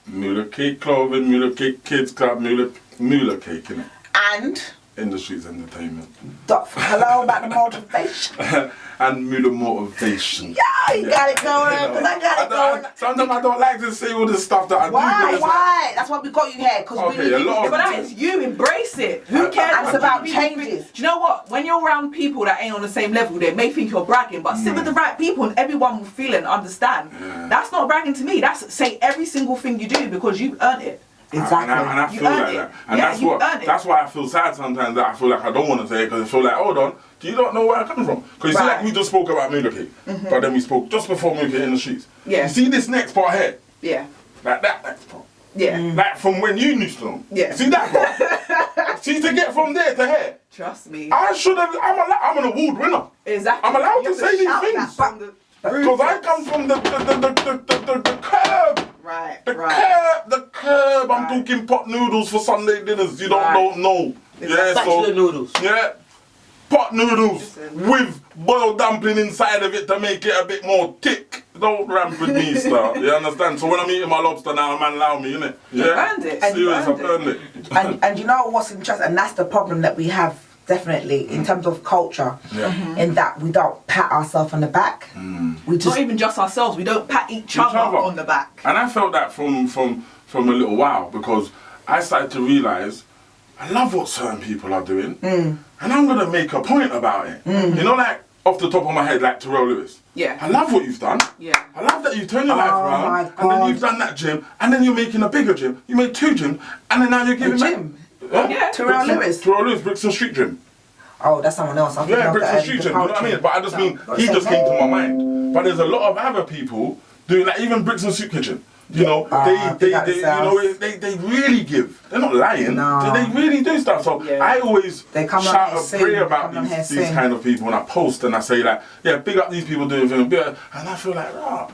[SPEAKER 2] Moolah Cake Clothing, Moolah Cake Kids Club, Moolah Cake, innit?
[SPEAKER 1] and
[SPEAKER 2] Industries Entertainment.
[SPEAKER 1] Hello about the motivation.
[SPEAKER 2] And Moolah Motivation.
[SPEAKER 1] Yeah, you got it going because I got it going.
[SPEAKER 2] Sometimes I don't like to say all this stuff that I do.
[SPEAKER 1] Why? That's why we got you here. Because we need
[SPEAKER 3] But that is you. Embrace it. Who cares?
[SPEAKER 1] And it's about changes.
[SPEAKER 3] Do you know what? When you're around people that ain't on the same level, they may think you're bragging, but sit with the right people and everyone will feel and understand.
[SPEAKER 2] Yeah.
[SPEAKER 3] That's not bragging to me. That's say every single thing you do because you earned it.
[SPEAKER 1] Exactly.
[SPEAKER 2] And I feel like that. And that's why I feel sad sometimes that I feel like I don't want to say it because I feel like, hold on, do you not know where I come from? Because you see, like we just spoke about Moolah Cake, but then we spoke just before Moolah Cake in the streets.
[SPEAKER 3] Yeah.
[SPEAKER 2] You see this next part here?
[SPEAKER 3] Yeah.
[SPEAKER 2] Like that next part.
[SPEAKER 3] Yeah.
[SPEAKER 2] Like from when you used to know.
[SPEAKER 3] Yeah.
[SPEAKER 2] See that part? See, to get from there to here.
[SPEAKER 3] Trust me.
[SPEAKER 2] I should have, I'm an award winner.
[SPEAKER 3] Exactly.
[SPEAKER 2] I'm allowed to say these things. Because I come from the curb.
[SPEAKER 3] Right.
[SPEAKER 2] The curb. I'm talking pot noodles for Sunday dinners. You don't know. Yeah,
[SPEAKER 4] Back to the noodles.
[SPEAKER 2] Yeah. Pot noodles with boiled dumpling inside of it to make it a bit more thick. Don't ramp with me, star. You understand? So when I'm eating my lobster now, man allow me, innit? Yeah.
[SPEAKER 3] You earned it.
[SPEAKER 2] Serious, I've earned it.
[SPEAKER 1] And you know what's interesting? And that's the problem that we have definitely in terms of culture.
[SPEAKER 2] Yeah.
[SPEAKER 1] In that we don't pat ourselves on the back. We just
[SPEAKER 3] Not even just ourselves. We don't pat each other on the back.
[SPEAKER 2] And I felt that from a little while because I started to realise I love what certain people are doing and I'm going to make a point about it. You know, like off the top of my head, like Terrell Lewis.
[SPEAKER 3] Yeah.
[SPEAKER 2] I love what you've done.
[SPEAKER 3] Yeah.
[SPEAKER 2] I love that you turn your life around and then you've done that gym and then you're making a bigger gym. You made 2 gyms and then now you're giving
[SPEAKER 1] gym.
[SPEAKER 3] Yeah.
[SPEAKER 1] Terrell Lewis.
[SPEAKER 2] Terrell Lewis, Brixton Street Gym.
[SPEAKER 1] Oh, that's someone else.
[SPEAKER 2] Yeah, Brixton Street Gym. You know what I mean? But I just mean, he just came to my mind. But there's a lot of other people doing like even Brixton Soup Kitchen. You know, they really give. They're not lying.
[SPEAKER 1] No.
[SPEAKER 2] They really do stuff. So I always shout and pray about these kind of people when I post and I say like, yeah, big up these people doing things. And I feel like, I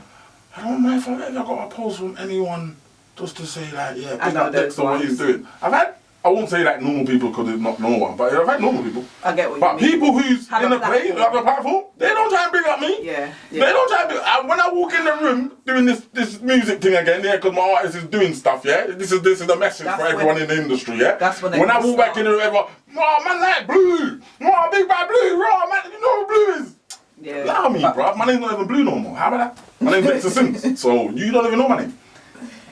[SPEAKER 2] don't know if I've ever got a post from anyone just to say like, yeah, big up Dexter what he's doing. I won't say like normal people because it's not normal, but I've had normal people.
[SPEAKER 3] I get what you mean.
[SPEAKER 2] But people who's in the place, who have a platform, they don't try and bring up me.
[SPEAKER 3] Yeah.
[SPEAKER 2] They don't try and bring up. When I walk in the room doing this music thing again, yeah, because my artist is doing stuff, yeah. This is the message for everyone in the industry, yeah.
[SPEAKER 3] That's when
[SPEAKER 2] I walk back in the room, everyone, oh man, like blue, oh big bad blue, oh man, you know what blue is.
[SPEAKER 3] Yeah.
[SPEAKER 2] Allow me, bruv. My name's not even blue no more. How about that? My name's Dexter Sims, so you don't even know my name.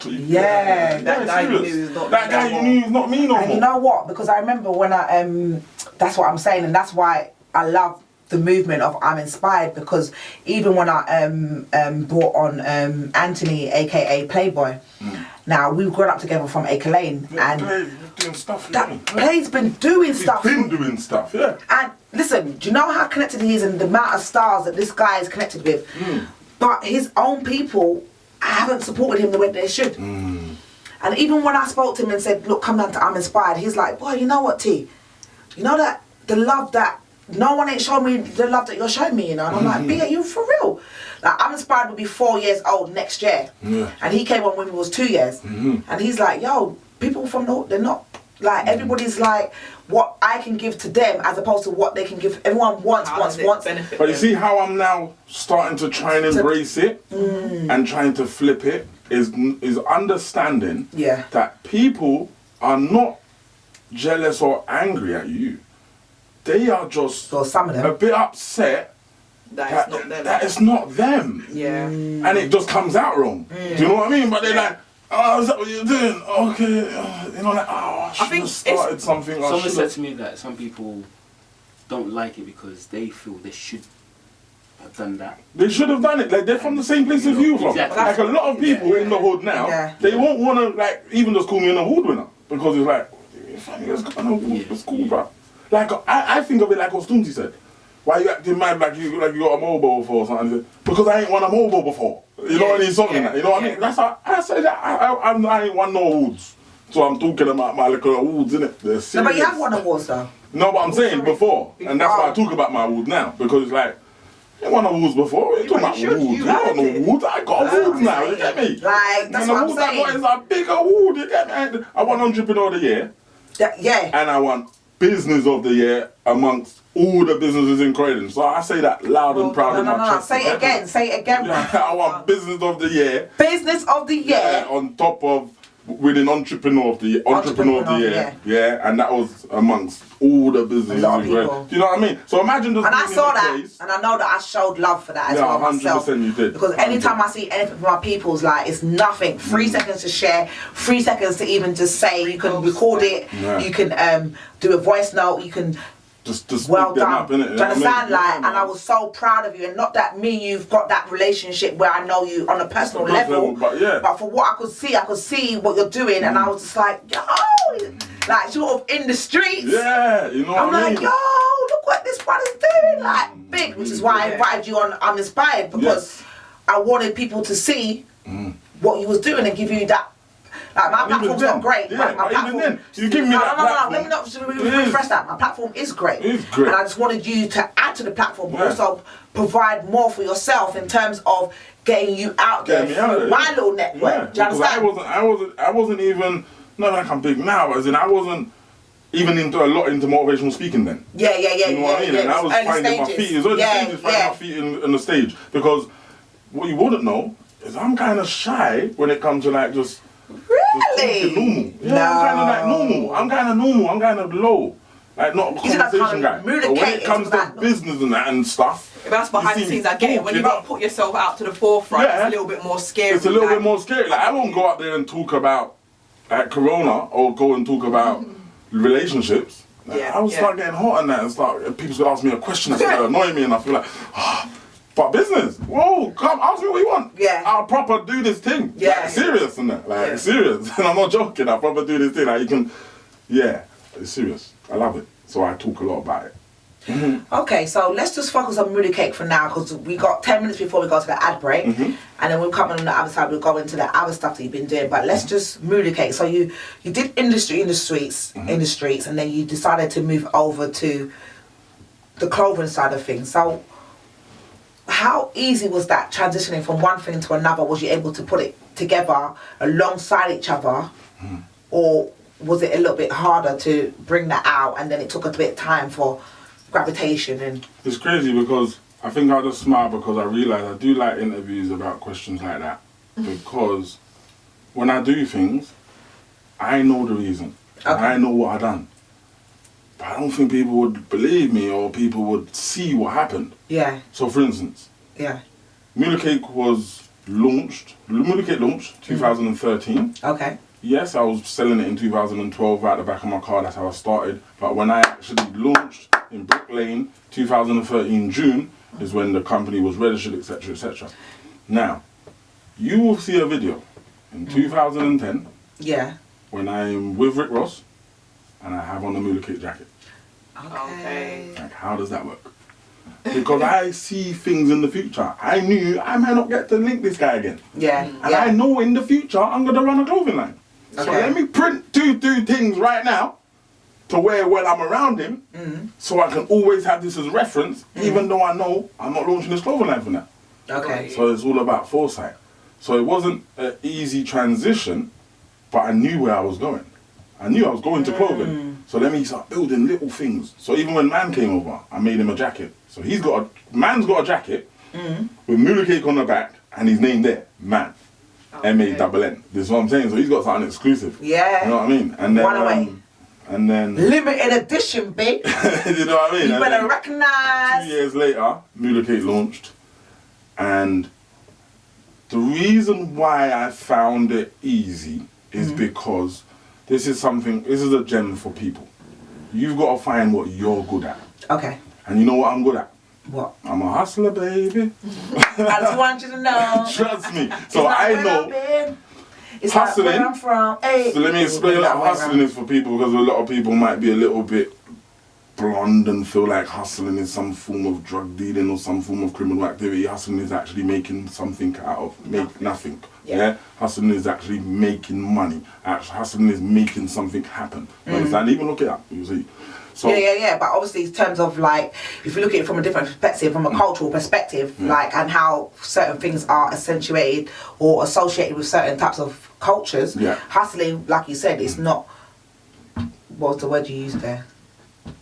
[SPEAKER 1] Yeah,
[SPEAKER 3] that guy you knew is not
[SPEAKER 2] that guy you knew is not me no more.
[SPEAKER 1] And you know what? Because I remember when that's what I'm saying, and that's why I love the movement of I'm Inspired, because even when I brought on Anthony, aka Playboy, now we've grown up together from Acre Lane, and
[SPEAKER 2] doing stuff,
[SPEAKER 1] Play's been doing stuff.
[SPEAKER 2] He's been doing stuff, yeah.
[SPEAKER 1] And listen, do you know how connected he is and the amount of stars that this guy is connected with? But his own people haven't supported him the way they should. And even when I spoke to him and said, look, come down to I'm Inspired, he's like, boy, you know what, T? You know that the love that no one ain't shown me, the love that you're showing me, you know? And I'm like, B, are you for real? Like, I'm Inspired will be 4 years old next year.
[SPEAKER 2] Yeah.
[SPEAKER 1] And he came on when he was 2 years. And he's like, yo, people from the, they're not, like, everybody's like, what I can give to them as opposed to what they can give. Everyone wants.
[SPEAKER 3] Benefit
[SPEAKER 2] But you see how I'm now starting to try and embrace it and trying to flip it is understanding that people are not jealous or angry at you. They are just
[SPEAKER 1] some of them.
[SPEAKER 2] a bit upset that it's not them.
[SPEAKER 3] Yeah.
[SPEAKER 2] And it just comes out wrong. Do you know what I mean? But they're like, oh, is that what you're doing? Okay. You know, like, oh, I should have started something.
[SPEAKER 5] Someone said to me that some people don't like it because they feel they should have done that.
[SPEAKER 2] They should have done it. Like, they're from the same place as you from.
[SPEAKER 5] Exactly.
[SPEAKER 2] Like, a lot of people in the hood now, they won't want to, like, even just call me an award winner. Because it's like, it's got an award, it's cool, bro. Like, I think of it like what Stunty said. Why you acting mad like you got a mobile before or something? Because I ain't won a mobile before. You know what I mean? Something like that. You know what I mean? That's how I say that. I ain't won no awards. So I'm talking about my little awards, innit? They're serious.
[SPEAKER 1] No, but you have won awards though.
[SPEAKER 2] No, but I'm saying before. And that's why I talk about my awards now. Because it's like, I won awards before. You talking about awards? You got no awards. I got awards now. You get me?
[SPEAKER 1] Like, that's what I'm saying.
[SPEAKER 2] I got is a big award. You get me? I won Entrepreneur of the Year. And I won Business of the Year amongst all the businesses in Croydon. So I say that loud and proud in my chest.
[SPEAKER 1] Say it again, bro.
[SPEAKER 2] I won Business of the Year.
[SPEAKER 1] Business of the Year.
[SPEAKER 2] Yeah, on top of winning Entrepreneur of the Year. Entrepreneur of the Year. Yeah, and that was amongst all the businesses in Croydon. Do you know what I mean? So imagine just.
[SPEAKER 1] And I saw that, and I know that I showed love for that as well myself.
[SPEAKER 2] 100% you did.
[SPEAKER 1] Because anytime I see anything from my people's, like, it's nothing. 3 seconds to share, 3 seconds to even just say. You can record it. You can do a voice note. You can.
[SPEAKER 2] Just
[SPEAKER 1] well done.
[SPEAKER 2] Up, innit?
[SPEAKER 1] Do you understand? Like, and I was so proud of you, and not that you've got that relationship where I know you on a personal level, but for what I could see what you're doing, and I was just like, yo, like sort of in the streets.
[SPEAKER 2] Yeah, you know.
[SPEAKER 1] I'm like, yo, look what this brother's doing, like big, which is why I invited you on. I'm Inspired because I wanted people to see what you was doing and give you that. Like, my platform's not great.
[SPEAKER 2] Yeah,
[SPEAKER 1] my platform,
[SPEAKER 2] even then, you give me that platform.
[SPEAKER 1] Let me not refresh that. My platform is great.
[SPEAKER 2] It's great.
[SPEAKER 1] And I just wanted you to add to the platform, but also provide more for yourself in terms of getting you out there through my little network. Do you understand?
[SPEAKER 2] I wasn't even, not like I'm big now, but as in I wasn't even into motivational speaking then.
[SPEAKER 1] Yeah.
[SPEAKER 2] You know what I mean? And I was finding my feet. It was early stages, finding my feet in the stage. Because what you wouldn't know is I'm kind of shy when it comes to like just...
[SPEAKER 1] Really?
[SPEAKER 2] Normal. Yeah, I'm kind of like normal. I'm kind of low. Like, not a conversation guy. But when it comes to business and that and stuff.
[SPEAKER 3] If that's behind the scenes, I get it. When you got to put yourself out to the forefront, it's a little bit more scary.
[SPEAKER 2] It's a little bit more scary. Like, I won't go out there and talk about like Corona or go and talk about relationships. Like, I will start getting hot on that and people start asking me a question that's going to annoy me, and I feel like, but business, whoa, come ask me what you want.
[SPEAKER 1] Yeah.
[SPEAKER 2] I'll proper do this thing. Like, serious and that. Like, serious. And I'm not joking, I'll proper do this thing. Like, you can, it's serious. I love it. So I talk a lot about it.
[SPEAKER 1] Okay, so let's just focus on Moody Cake for now, because we got 10 minutes before we go to the ad break, and then we'll come on the other side, we'll go into the other stuff that you've been doing, but let's just Moody Cake. So you did industry in the streets, and then you decided to move over to the clothing side of things. So how easy was that transitioning from one thing to another? Was you able to put it together alongside each other, or was it a little bit harder to bring that out, and then it took a bit of time for gravitation? And
[SPEAKER 2] it's crazy because I think I just smile because I realise I do like interviews about questions like that, because when I do things, I know the reason, and I know what I done. But I don't think people would believe me or people would see what happened. Yeah. So for instance, Moody Cake was launched, 2013.
[SPEAKER 1] Okay.
[SPEAKER 2] Yes, I was selling it in 2012 out the back of my car, that's how I started. But when I actually launched in Brick Lane, 2013 June, is when the company was registered, etc., etc. Now, you will see a video in 2010 when I'm with Rick Ross and I have on the Moody Cake jacket.
[SPEAKER 1] Okay.
[SPEAKER 2] Like, how does that work? Because I see things in the future. I knew I might not get to link this guy again. And I know in the future I'm going to run a clothing line. So let me print two things right now to wear when I'm around him, so I can always have this as reference, even though I know I'm not launching this clothing line for now.
[SPEAKER 1] Okay.
[SPEAKER 2] So it's all about foresight. So it wasn't an easy transition, but I knew where I was going. I knew I was going to clothing. So let me start building little things. So even when Man came over, I made him a jacket. So Man's got a jacket with Moolah Cake on the back and his name there, Man. M-A-N-N. This is what I'm saying. So he's got something exclusive.
[SPEAKER 1] Yeah.
[SPEAKER 2] You know what I mean? And then,
[SPEAKER 1] One away.
[SPEAKER 2] And then
[SPEAKER 1] limited edition, babe.
[SPEAKER 2] you know what I mean?
[SPEAKER 1] You
[SPEAKER 2] And
[SPEAKER 1] better
[SPEAKER 2] then
[SPEAKER 1] recognize.
[SPEAKER 2] 2 years later, Moolah Cake launched, and the reason why I found it easy is because this is a gem for people. You've got to find what you're good at.
[SPEAKER 1] Okay.
[SPEAKER 2] And you know what I'm good at?
[SPEAKER 1] What?
[SPEAKER 2] I'm a hustler, baby.
[SPEAKER 1] I just want you to know.
[SPEAKER 2] Trust me. So I know.
[SPEAKER 1] It's
[SPEAKER 2] hustling.
[SPEAKER 1] like where I'm from. Hey.
[SPEAKER 2] So let me explain what hustling is for people, because a lot of people might be a little bit blonde and feel like hustling is some form of drug dealing or some form of criminal activity. Hustling is actually making something out of nothing. Yeah. Hustling is actually making money. Hustling is making something happen. You understand? Even look it up, you see. So,
[SPEAKER 1] yeah. But obviously, in terms of like, if you look at it from a different perspective, from a cultural perspective, like, and how certain things are accentuated or associated with certain types of cultures, hustling, like you said, it's not. What was the word you used there?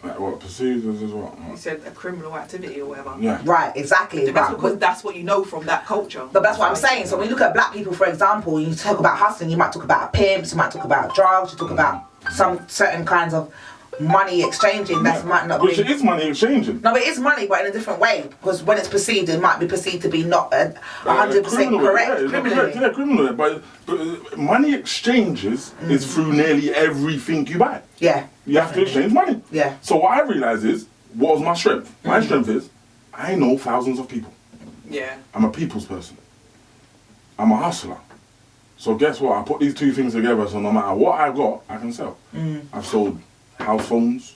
[SPEAKER 2] Like what, perceived as what?
[SPEAKER 3] You said a criminal activity or whatever.
[SPEAKER 2] Yeah.
[SPEAKER 1] Right, exactly.
[SPEAKER 3] That's because that's what you know from that culture.
[SPEAKER 1] But that's what I'm saying. So when you look at black people, for example, you talk about hustling, you might talk about pimps, you might talk about drugs, you talk about some certain kinds of money exchanging that might not
[SPEAKER 2] Which
[SPEAKER 1] be.
[SPEAKER 2] it is money exchanging.
[SPEAKER 1] No, but it is money, but in a different way. Because when it's perceived, it might be perceived to be not 100% correct. Criminally.
[SPEAKER 2] Yeah, criminal. But money exchanges is through nearly everything you buy.
[SPEAKER 1] Yeah.
[SPEAKER 2] You have to exchange money.
[SPEAKER 1] Yeah.
[SPEAKER 2] So what I realised is, what was my strength? My strength is, I know thousands of people.
[SPEAKER 3] Yeah.
[SPEAKER 2] I'm a people's person. I'm a hustler. So guess what? I put these two things together, so no matter what I got, I can sell. I've sold house phones.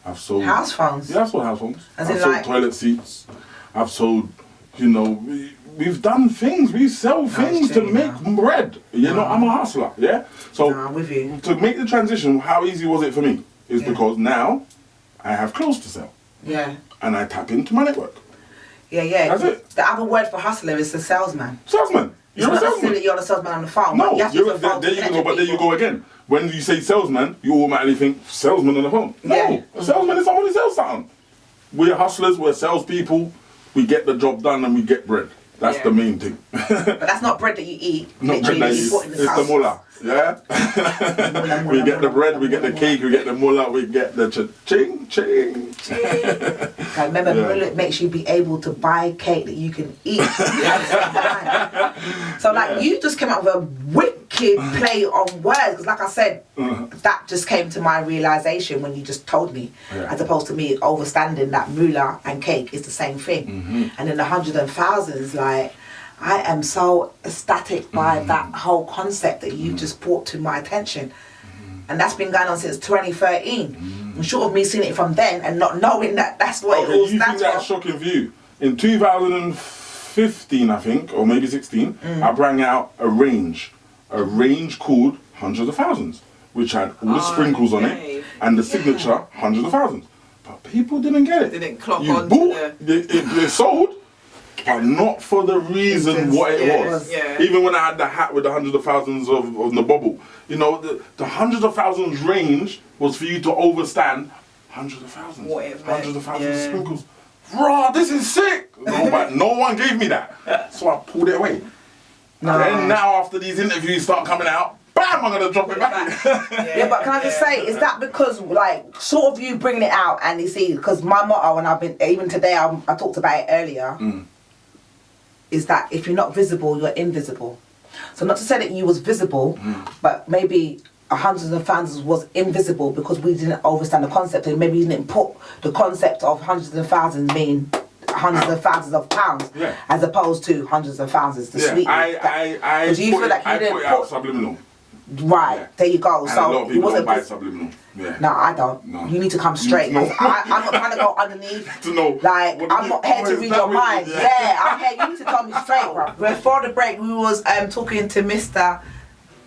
[SPEAKER 2] I've sold...
[SPEAKER 1] House phones?
[SPEAKER 2] Yeah, I've sold house phones.
[SPEAKER 1] As
[SPEAKER 2] I've
[SPEAKER 1] in
[SPEAKER 2] sold
[SPEAKER 1] like...
[SPEAKER 2] toilet seats. I've sold, we've done things. We sell things to make bread. You know, I'm a hustler, yeah? So
[SPEAKER 1] I'm with you.
[SPEAKER 2] to make the transition, how easy was it for me? Is because now I have clothes to sell.
[SPEAKER 1] Yeah.
[SPEAKER 2] And I tap into my network.
[SPEAKER 1] Yeah.
[SPEAKER 2] That's it.
[SPEAKER 1] The other word for hustler is the salesman.
[SPEAKER 2] Salesman. You're a
[SPEAKER 1] It's not
[SPEAKER 2] salesman.
[SPEAKER 1] necessarily you're the salesman on the phone.
[SPEAKER 2] No,
[SPEAKER 1] but you have to use the phone
[SPEAKER 2] there
[SPEAKER 1] to
[SPEAKER 2] you
[SPEAKER 1] connect
[SPEAKER 2] go.
[SPEAKER 1] with
[SPEAKER 2] But there you
[SPEAKER 1] people.
[SPEAKER 2] go again. When you say salesman, you automatically think salesman on the phone. No,
[SPEAKER 1] Yeah.
[SPEAKER 2] a salesman is someone who sells something. We're hustlers. We're salespeople. We get the job done and we get bread. That's the main thing.
[SPEAKER 1] But that's not bread that you eat.
[SPEAKER 2] Not bread
[SPEAKER 1] Literally,
[SPEAKER 2] that
[SPEAKER 1] you
[SPEAKER 2] you
[SPEAKER 1] put
[SPEAKER 2] eat.
[SPEAKER 1] in
[SPEAKER 2] It's the mullah. Yeah. We get the bread. We get the cake. We get the mullah. We get the ching.
[SPEAKER 1] Okay, remember, mullah makes you be able to buy cake that you can eat. So like you just came up with a wicked play on words, because like I said, that just came to my realization when you just told me, as opposed to me overstanding that mullah and cake is the same thing. And in the hundreds and thousands, like I am so ecstatic by that whole concept that you've just brought to my attention. And that's been going on since 2013. And short of me seeing it from then and not knowing that that's what it all
[SPEAKER 2] you think
[SPEAKER 1] stands
[SPEAKER 2] that's
[SPEAKER 1] for.
[SPEAKER 2] shocking for you? In 2015, I think, or maybe 16, I brought out a range called Hundreds of Thousands, which had all the sprinkles on it and the signature Hundreds of Thousands. But people didn't get it.
[SPEAKER 3] Didn't clock
[SPEAKER 2] you
[SPEAKER 3] on
[SPEAKER 2] bought, it sold, but not for the reason what it was.
[SPEAKER 3] Yeah.
[SPEAKER 2] Even when I had the hat with the Hundreds of Thousands of the bubble, the Hundreds of Thousands range was for you to overstand Hundreds of Thousands,
[SPEAKER 3] What it
[SPEAKER 2] Hundreds of
[SPEAKER 3] meant,
[SPEAKER 2] Thousands of sprinkles. Raw, this is sick. No one gave me that, so I pulled it away. Then now after these interviews start coming out, bam, I'm gonna drop it back.
[SPEAKER 1] Yeah, but can I just say, is that because, like, sort of you bringing it out and you see, because my motto, and I've been, even today, I talked about it earlier, is that if you're not visible, you're invisible. So not to say that you was visible, but maybe hundreds of thousands was invisible because we didn't understand the concept, and maybe you didn't put the concept of hundreds of thousands mean hundreds of thousands of pounds, as opposed to hundreds of thousands. The sweet.
[SPEAKER 2] Do
[SPEAKER 1] you feel like you didn't
[SPEAKER 2] put it out subliminal?
[SPEAKER 1] Right, there you go.
[SPEAKER 2] And
[SPEAKER 1] So
[SPEAKER 2] a lot of
[SPEAKER 1] it
[SPEAKER 2] people
[SPEAKER 1] wasn't
[SPEAKER 2] don't buy subliminal. Yeah.
[SPEAKER 1] No, I don't.
[SPEAKER 2] No.
[SPEAKER 1] You need to come straight.
[SPEAKER 2] No.
[SPEAKER 1] I'm not trying to go underneath.
[SPEAKER 2] To know.
[SPEAKER 1] Like, I'm not here to
[SPEAKER 2] is
[SPEAKER 1] read
[SPEAKER 2] that
[SPEAKER 1] your
[SPEAKER 2] what
[SPEAKER 1] mind.
[SPEAKER 2] you-
[SPEAKER 1] Yeah, I'm here. You need to tell me straight, bro. Before the break, we was talking to Mr.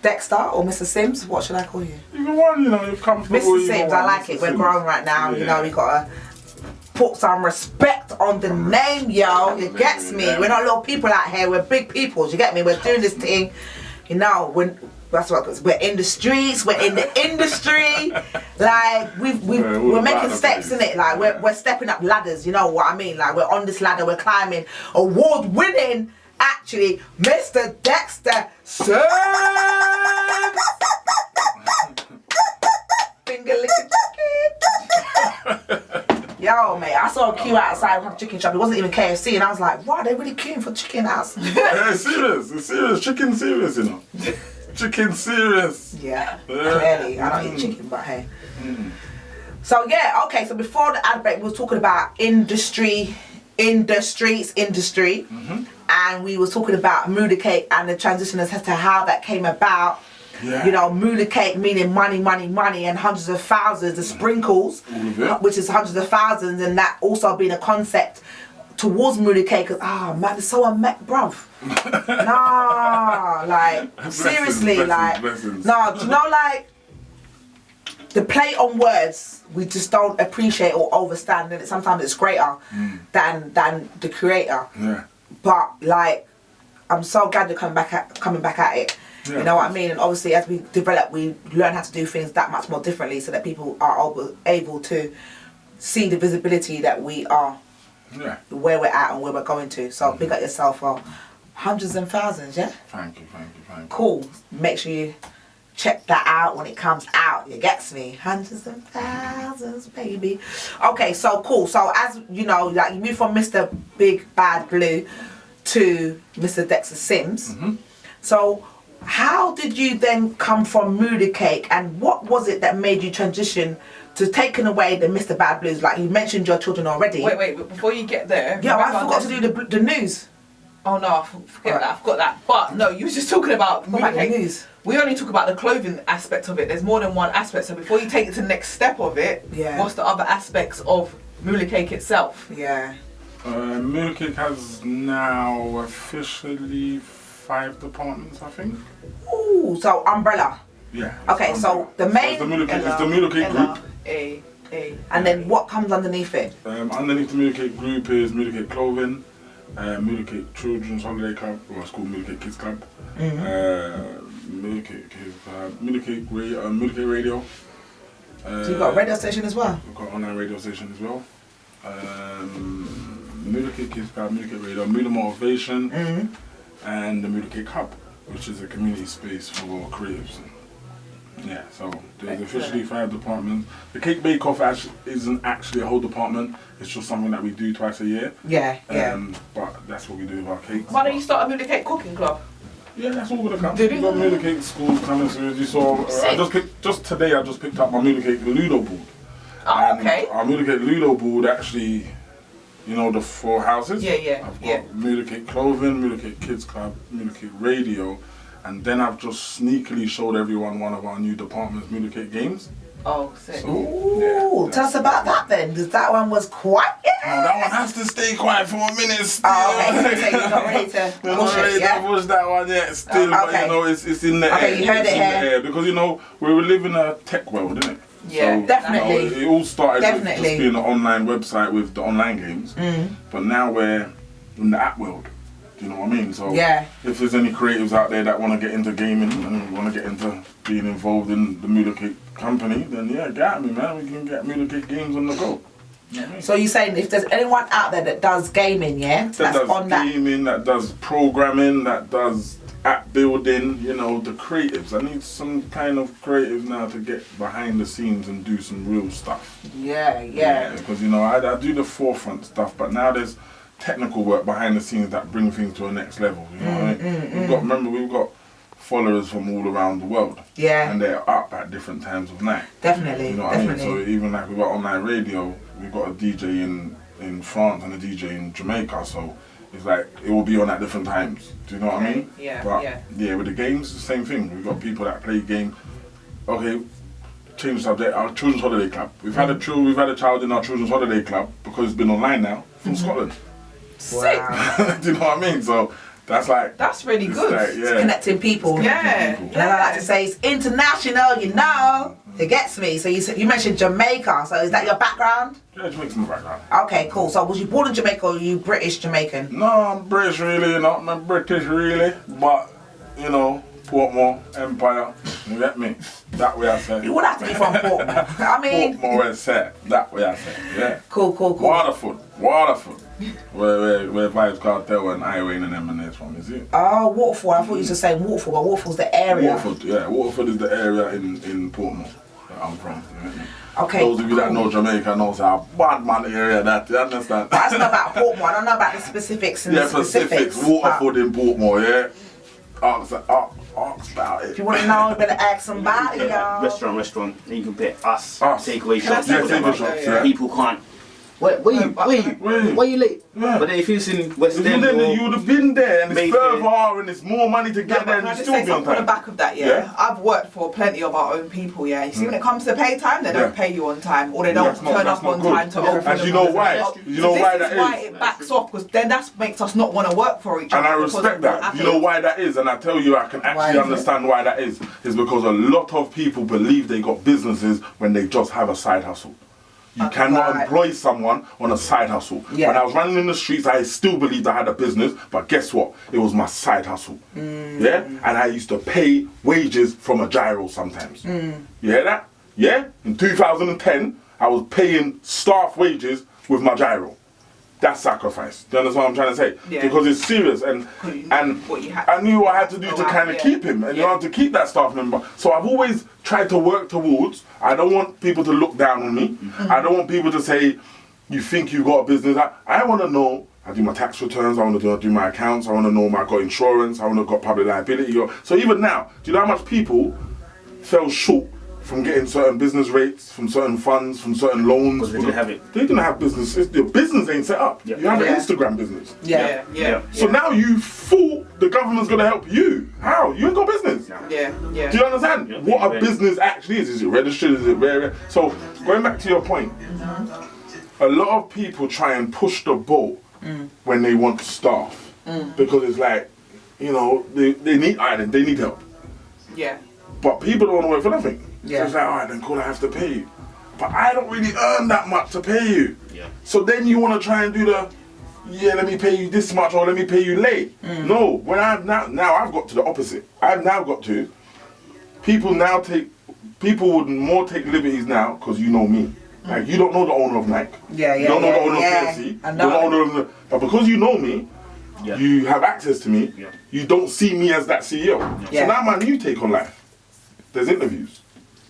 [SPEAKER 1] Dexter or Mr. Sims. What should I call you?
[SPEAKER 2] Even one, you're comfortable.
[SPEAKER 1] Mr. Sims, I like it. We're grown right now.
[SPEAKER 2] Yeah.
[SPEAKER 1] You know, we got a put some respect on the name, yo. You gets me? We're not little people out here. We're big people. You get me? We're doing this thing. You know, that's what we're in the streets. We're in the industry. Like we're making steps in it. Like we're stepping up ladders. You know what I mean? Like we're on this ladder. We're climbing. Award-winning, actually, Mr. Dexter Sims. Finger licking chicken. Yo, mate, I saw a queue outside of a chicken shop. It wasn't even KFC, and I was like, wow, they're really queuing for chicken outside.
[SPEAKER 2] Yeah, it's serious. It's serious. Chicken serious, you know. Chicken serious.
[SPEAKER 1] Yeah, clearly. I don't eat chicken, but hey. So, yeah, okay, so before the ad break, we were talking about industry. And we were talking about Moolah Cake and the transition as to how that came about. Yeah. You know, Moolah Cake meaning money, and hundreds of thousands, the sprinkles, which is hundreds of thousands, and that also being a concept towards Moolah Cake. Man, it's so bruv. Nah, like, seriously, blessings. Nah, do you know, like, the play on words, we just don't appreciate or understand, and sometimes it's greater than the creator.
[SPEAKER 2] Yeah.
[SPEAKER 1] But, like, I'm so glad you're coming back at it. Yeah, you know what I mean? And obviously as we develop, we learn how to do things that much more differently so that people are able to see the visibility that we are, where we're at and where we're going to. So big up yourself for hundreds and thousands, yeah?
[SPEAKER 2] Thank you.
[SPEAKER 1] Cool. Make sure you check that out when it comes out. You gets me? Hundreds and thousands, baby. Okay, so cool. So as you know, like you move from Mr. Big Bad Blue to Mr. Dexter Sims. So how did you then come from Moolah Cake, and what was it that made you transition to taking away the Mr. Bad Blues? Like you mentioned your children already.
[SPEAKER 3] Wait, before you get there.
[SPEAKER 1] Yeah, I forgot to do the news.
[SPEAKER 3] Oh no, I forgot that. But no, you was just talking about Moolah Cake.
[SPEAKER 1] News.
[SPEAKER 3] We only talk about the clothing aspect of it. There's more than one aspect. So before you take it to the next step of it, what's the other aspects of Moolah Cake itself?
[SPEAKER 1] Yeah.
[SPEAKER 2] Moolah Cake has now officially 5 departments, I think.
[SPEAKER 1] Ooh, so umbrella.
[SPEAKER 2] Yeah.
[SPEAKER 1] Okay, so the main.
[SPEAKER 2] So it's the Moolah Cake group.
[SPEAKER 1] And then what comes underneath it?
[SPEAKER 2] Underneath the Moolah Cake group is Moolah Cake Clothing, Moolah Cake Children's Holiday Club, or it's called Moolah Cake Kids Club. Moolah Cake Radio.
[SPEAKER 1] So you've got a radio station as well?
[SPEAKER 2] We've got an online radio station as well. Moolah Cake Kids Club, Moolah Cake Radio, Moolah Motivation, and the Moolah Cake Hub, which is a community space for creatives. Yeah, so there's officially 5 departments. The Cake Bake Off isn't actually a whole department. It's just something that we do twice a year.
[SPEAKER 1] Yeah.
[SPEAKER 2] But that's what we do with our cakes.
[SPEAKER 3] Why don't you start a Moolah Cake cooking club?
[SPEAKER 2] Yeah, that's all gonna come. We've got Moolah Cake schools coming soon. As you saw, just today I just picked up my Moolah Cake Ludo board.
[SPEAKER 3] Oh, okay.
[SPEAKER 2] Our Moolah Cake Ludo board actually, you know, the 4 houses.
[SPEAKER 3] Yeah.
[SPEAKER 2] I've got Moolah Cake Clothing, Moolah Cake Kids Club, Moolah Cake Radio, and then I've just sneakily showed everyone one of our new departments, Moolah Cake Games.
[SPEAKER 3] Oh, sick.
[SPEAKER 2] So,
[SPEAKER 1] ooh, tell us about that then, because that one was quiet.
[SPEAKER 2] Oh, that one has to stay quiet for a minute still.
[SPEAKER 1] Oh, okay, so you're not ready to push it, yeah?
[SPEAKER 2] Push that one yet still, but you know, it's in the air.
[SPEAKER 1] Okay, you heard it here.
[SPEAKER 2] Because, you know, we live in a tech world, isn't it?
[SPEAKER 3] Yeah,
[SPEAKER 2] so,
[SPEAKER 1] definitely.
[SPEAKER 2] You know, it all started with just being an online website with the online games, but now we're in the app world. Do you know what I mean? So if there's any creatives out there that want to get into gaming and want to get into being involved in the Moolah Cake company, then get at me, man. We can get Moolah Cake games on the go. You know what I mean?
[SPEAKER 1] So you're saying if there's anyone out there that does gaming, that
[SPEAKER 2] does gaming, that does programming, that does app building, you know, the creatives. I need some kind of creatives now to get behind the scenes and do some real stuff.
[SPEAKER 1] Yeah.
[SPEAKER 2] Because, you know, I do the forefront stuff, but now there's technical work behind the scenes that bring things to a next level. You know what I mean? We've got followers from all around the world. Yeah. And they're up at different times of night.
[SPEAKER 1] Definitely.
[SPEAKER 2] You know what I mean? So even like we've got online radio, we've got a DJ in France and a DJ in Jamaica, so it's like it will be on at different times. Do you know what I mean?
[SPEAKER 3] Yeah.
[SPEAKER 2] But with the games, the same thing. We've got people that play games. Okay, change the subject. Our children's holiday club. We've had a child in our children's holiday club because it's been online now from Scotland.
[SPEAKER 3] Sick.
[SPEAKER 2] Do you know what I mean? So that's
[SPEAKER 3] really good.
[SPEAKER 2] Like,
[SPEAKER 1] it's connecting people.
[SPEAKER 3] Yeah.
[SPEAKER 1] And I like to say it's international, you know. It gets me. So you mentioned Jamaica. So is that your background?
[SPEAKER 2] Yeah, Jamaica's my background.
[SPEAKER 1] Okay, cool. So was you born in Jamaica or are you British Jamaican?
[SPEAKER 2] No, I'm British really, not I'm British really, but you know, Portmore, Empire, you get me? That way I say.
[SPEAKER 1] You would have to be from Portmore. I mean...
[SPEAKER 2] Portmore is set, that way I say, yeah.
[SPEAKER 1] Cool.
[SPEAKER 2] Waterford. Where Vibes Cartel and Highway and them and there's from, is it?
[SPEAKER 1] Oh, Waterford. I thought you were just saying Waterford, but Waterford's the area.
[SPEAKER 2] Waterford is the area in Portmore that I'm from, you get me?
[SPEAKER 1] Okay.
[SPEAKER 2] Those of you that know Jamaica know it's a bad man area that, you understand?
[SPEAKER 1] That's not about Portmore. I don't know about the specifics and the specifics.
[SPEAKER 2] Waterford in Portmore, yeah? Ask about it.
[SPEAKER 1] If you want to know, you better ask somebody, y'all.
[SPEAKER 5] Restaurant. Then you can put us. Takeaway
[SPEAKER 3] Can I
[SPEAKER 5] shops.
[SPEAKER 3] say
[SPEAKER 2] takeaway shops, yeah.
[SPEAKER 5] People can't. Where you late?
[SPEAKER 2] Yeah.
[SPEAKER 5] But then if you was in West
[SPEAKER 2] If
[SPEAKER 5] End,
[SPEAKER 2] you would have been there and it's
[SPEAKER 5] Mayfair.
[SPEAKER 2] further and it's more money to get there
[SPEAKER 3] Can I
[SPEAKER 2] and you
[SPEAKER 3] just
[SPEAKER 2] still
[SPEAKER 3] say
[SPEAKER 2] be on
[SPEAKER 3] something on the
[SPEAKER 2] time.
[SPEAKER 3] back of that,
[SPEAKER 2] Yeah.
[SPEAKER 3] I've worked for plenty of our own people, You see, when it comes to pay time, they don't
[SPEAKER 2] Yeah.
[SPEAKER 3] pay you on time, or they don't
[SPEAKER 2] That's not-
[SPEAKER 3] turn
[SPEAKER 2] that's
[SPEAKER 3] up
[SPEAKER 2] not
[SPEAKER 3] on
[SPEAKER 2] good.
[SPEAKER 3] time to open.
[SPEAKER 2] And you know why? You know why that
[SPEAKER 3] This is why
[SPEAKER 2] is?
[SPEAKER 3] it backs off, because then that makes us not want to work for each other.
[SPEAKER 2] And I
[SPEAKER 3] because
[SPEAKER 2] respect
[SPEAKER 3] of what
[SPEAKER 2] that. You
[SPEAKER 3] happens.
[SPEAKER 2] know why that is, and I tell you, I can
[SPEAKER 1] Why
[SPEAKER 2] actually
[SPEAKER 1] is it?
[SPEAKER 2] understand why that is. Is because a lot of people believe they got businesses when they just have a side hustle. You cannot
[SPEAKER 1] Right.
[SPEAKER 2] employ someone on a side hustle.
[SPEAKER 1] Yeah.
[SPEAKER 2] When I was running in the streets, I still believed I had a business, but guess what? It was my side hustle. Yeah? And I used to pay wages from a gyro sometimes. You hear that? Yeah? In 2010, I was paying staff wages with my gyro. That's sacrifice. Do you understand what I'm trying to say?
[SPEAKER 3] Yeah.
[SPEAKER 2] Because it's serious, and
[SPEAKER 3] What you had
[SPEAKER 2] I knew what I had to do
[SPEAKER 3] go
[SPEAKER 2] to
[SPEAKER 3] out,
[SPEAKER 2] kind of
[SPEAKER 3] yeah.
[SPEAKER 2] keep him, and you know, to keep that staff member. So I've always tried to work towards. I don't want people to look down on me. I don't want people to say, "You think you got a business?" I want to know. I do my tax returns. I want to do my accounts. I want to know I got insurance. I want to got public liability. So even now, do you know how much people fell short from getting certain business rates, from certain funds, from certain loans?
[SPEAKER 5] because they didn't have it.
[SPEAKER 2] They didn't have business. Your business ain't set up.
[SPEAKER 5] Yeah.
[SPEAKER 2] You have
[SPEAKER 1] Yeah.
[SPEAKER 2] an Instagram business.
[SPEAKER 3] Yeah.
[SPEAKER 2] So now you thought the government's gonna help you. How? You ain't got business.
[SPEAKER 3] Yeah.
[SPEAKER 2] Do you understand
[SPEAKER 5] Yeah.
[SPEAKER 2] what a business actually is? Is it registered? Is it rare? So going back to your point, a lot of people try and push the boat when they want staff because it's like, you know, they need Ireland, they need help.
[SPEAKER 3] Yeah.
[SPEAKER 2] But people don't want to work for nothing.
[SPEAKER 1] Yeah.
[SPEAKER 2] So it's like, all right, then cool, I have to pay you. But I don't really earn that much to pay you.
[SPEAKER 5] Yeah.
[SPEAKER 2] So then you want to try and do let me pay you this much or let me pay you late. No, when I've now I've got to the opposite. I've now got to, people would more take liberties now because you know me. Like you don't know the owner of Nike. You don't know the owner of KFC.
[SPEAKER 1] I
[SPEAKER 2] You
[SPEAKER 1] know.
[SPEAKER 2] don't know but because you know me,
[SPEAKER 5] Yeah.
[SPEAKER 2] you have access to me,
[SPEAKER 5] Yeah.
[SPEAKER 2] you don't see me as that CEO.
[SPEAKER 1] Yeah.
[SPEAKER 2] So now my new take on life, there's interviews.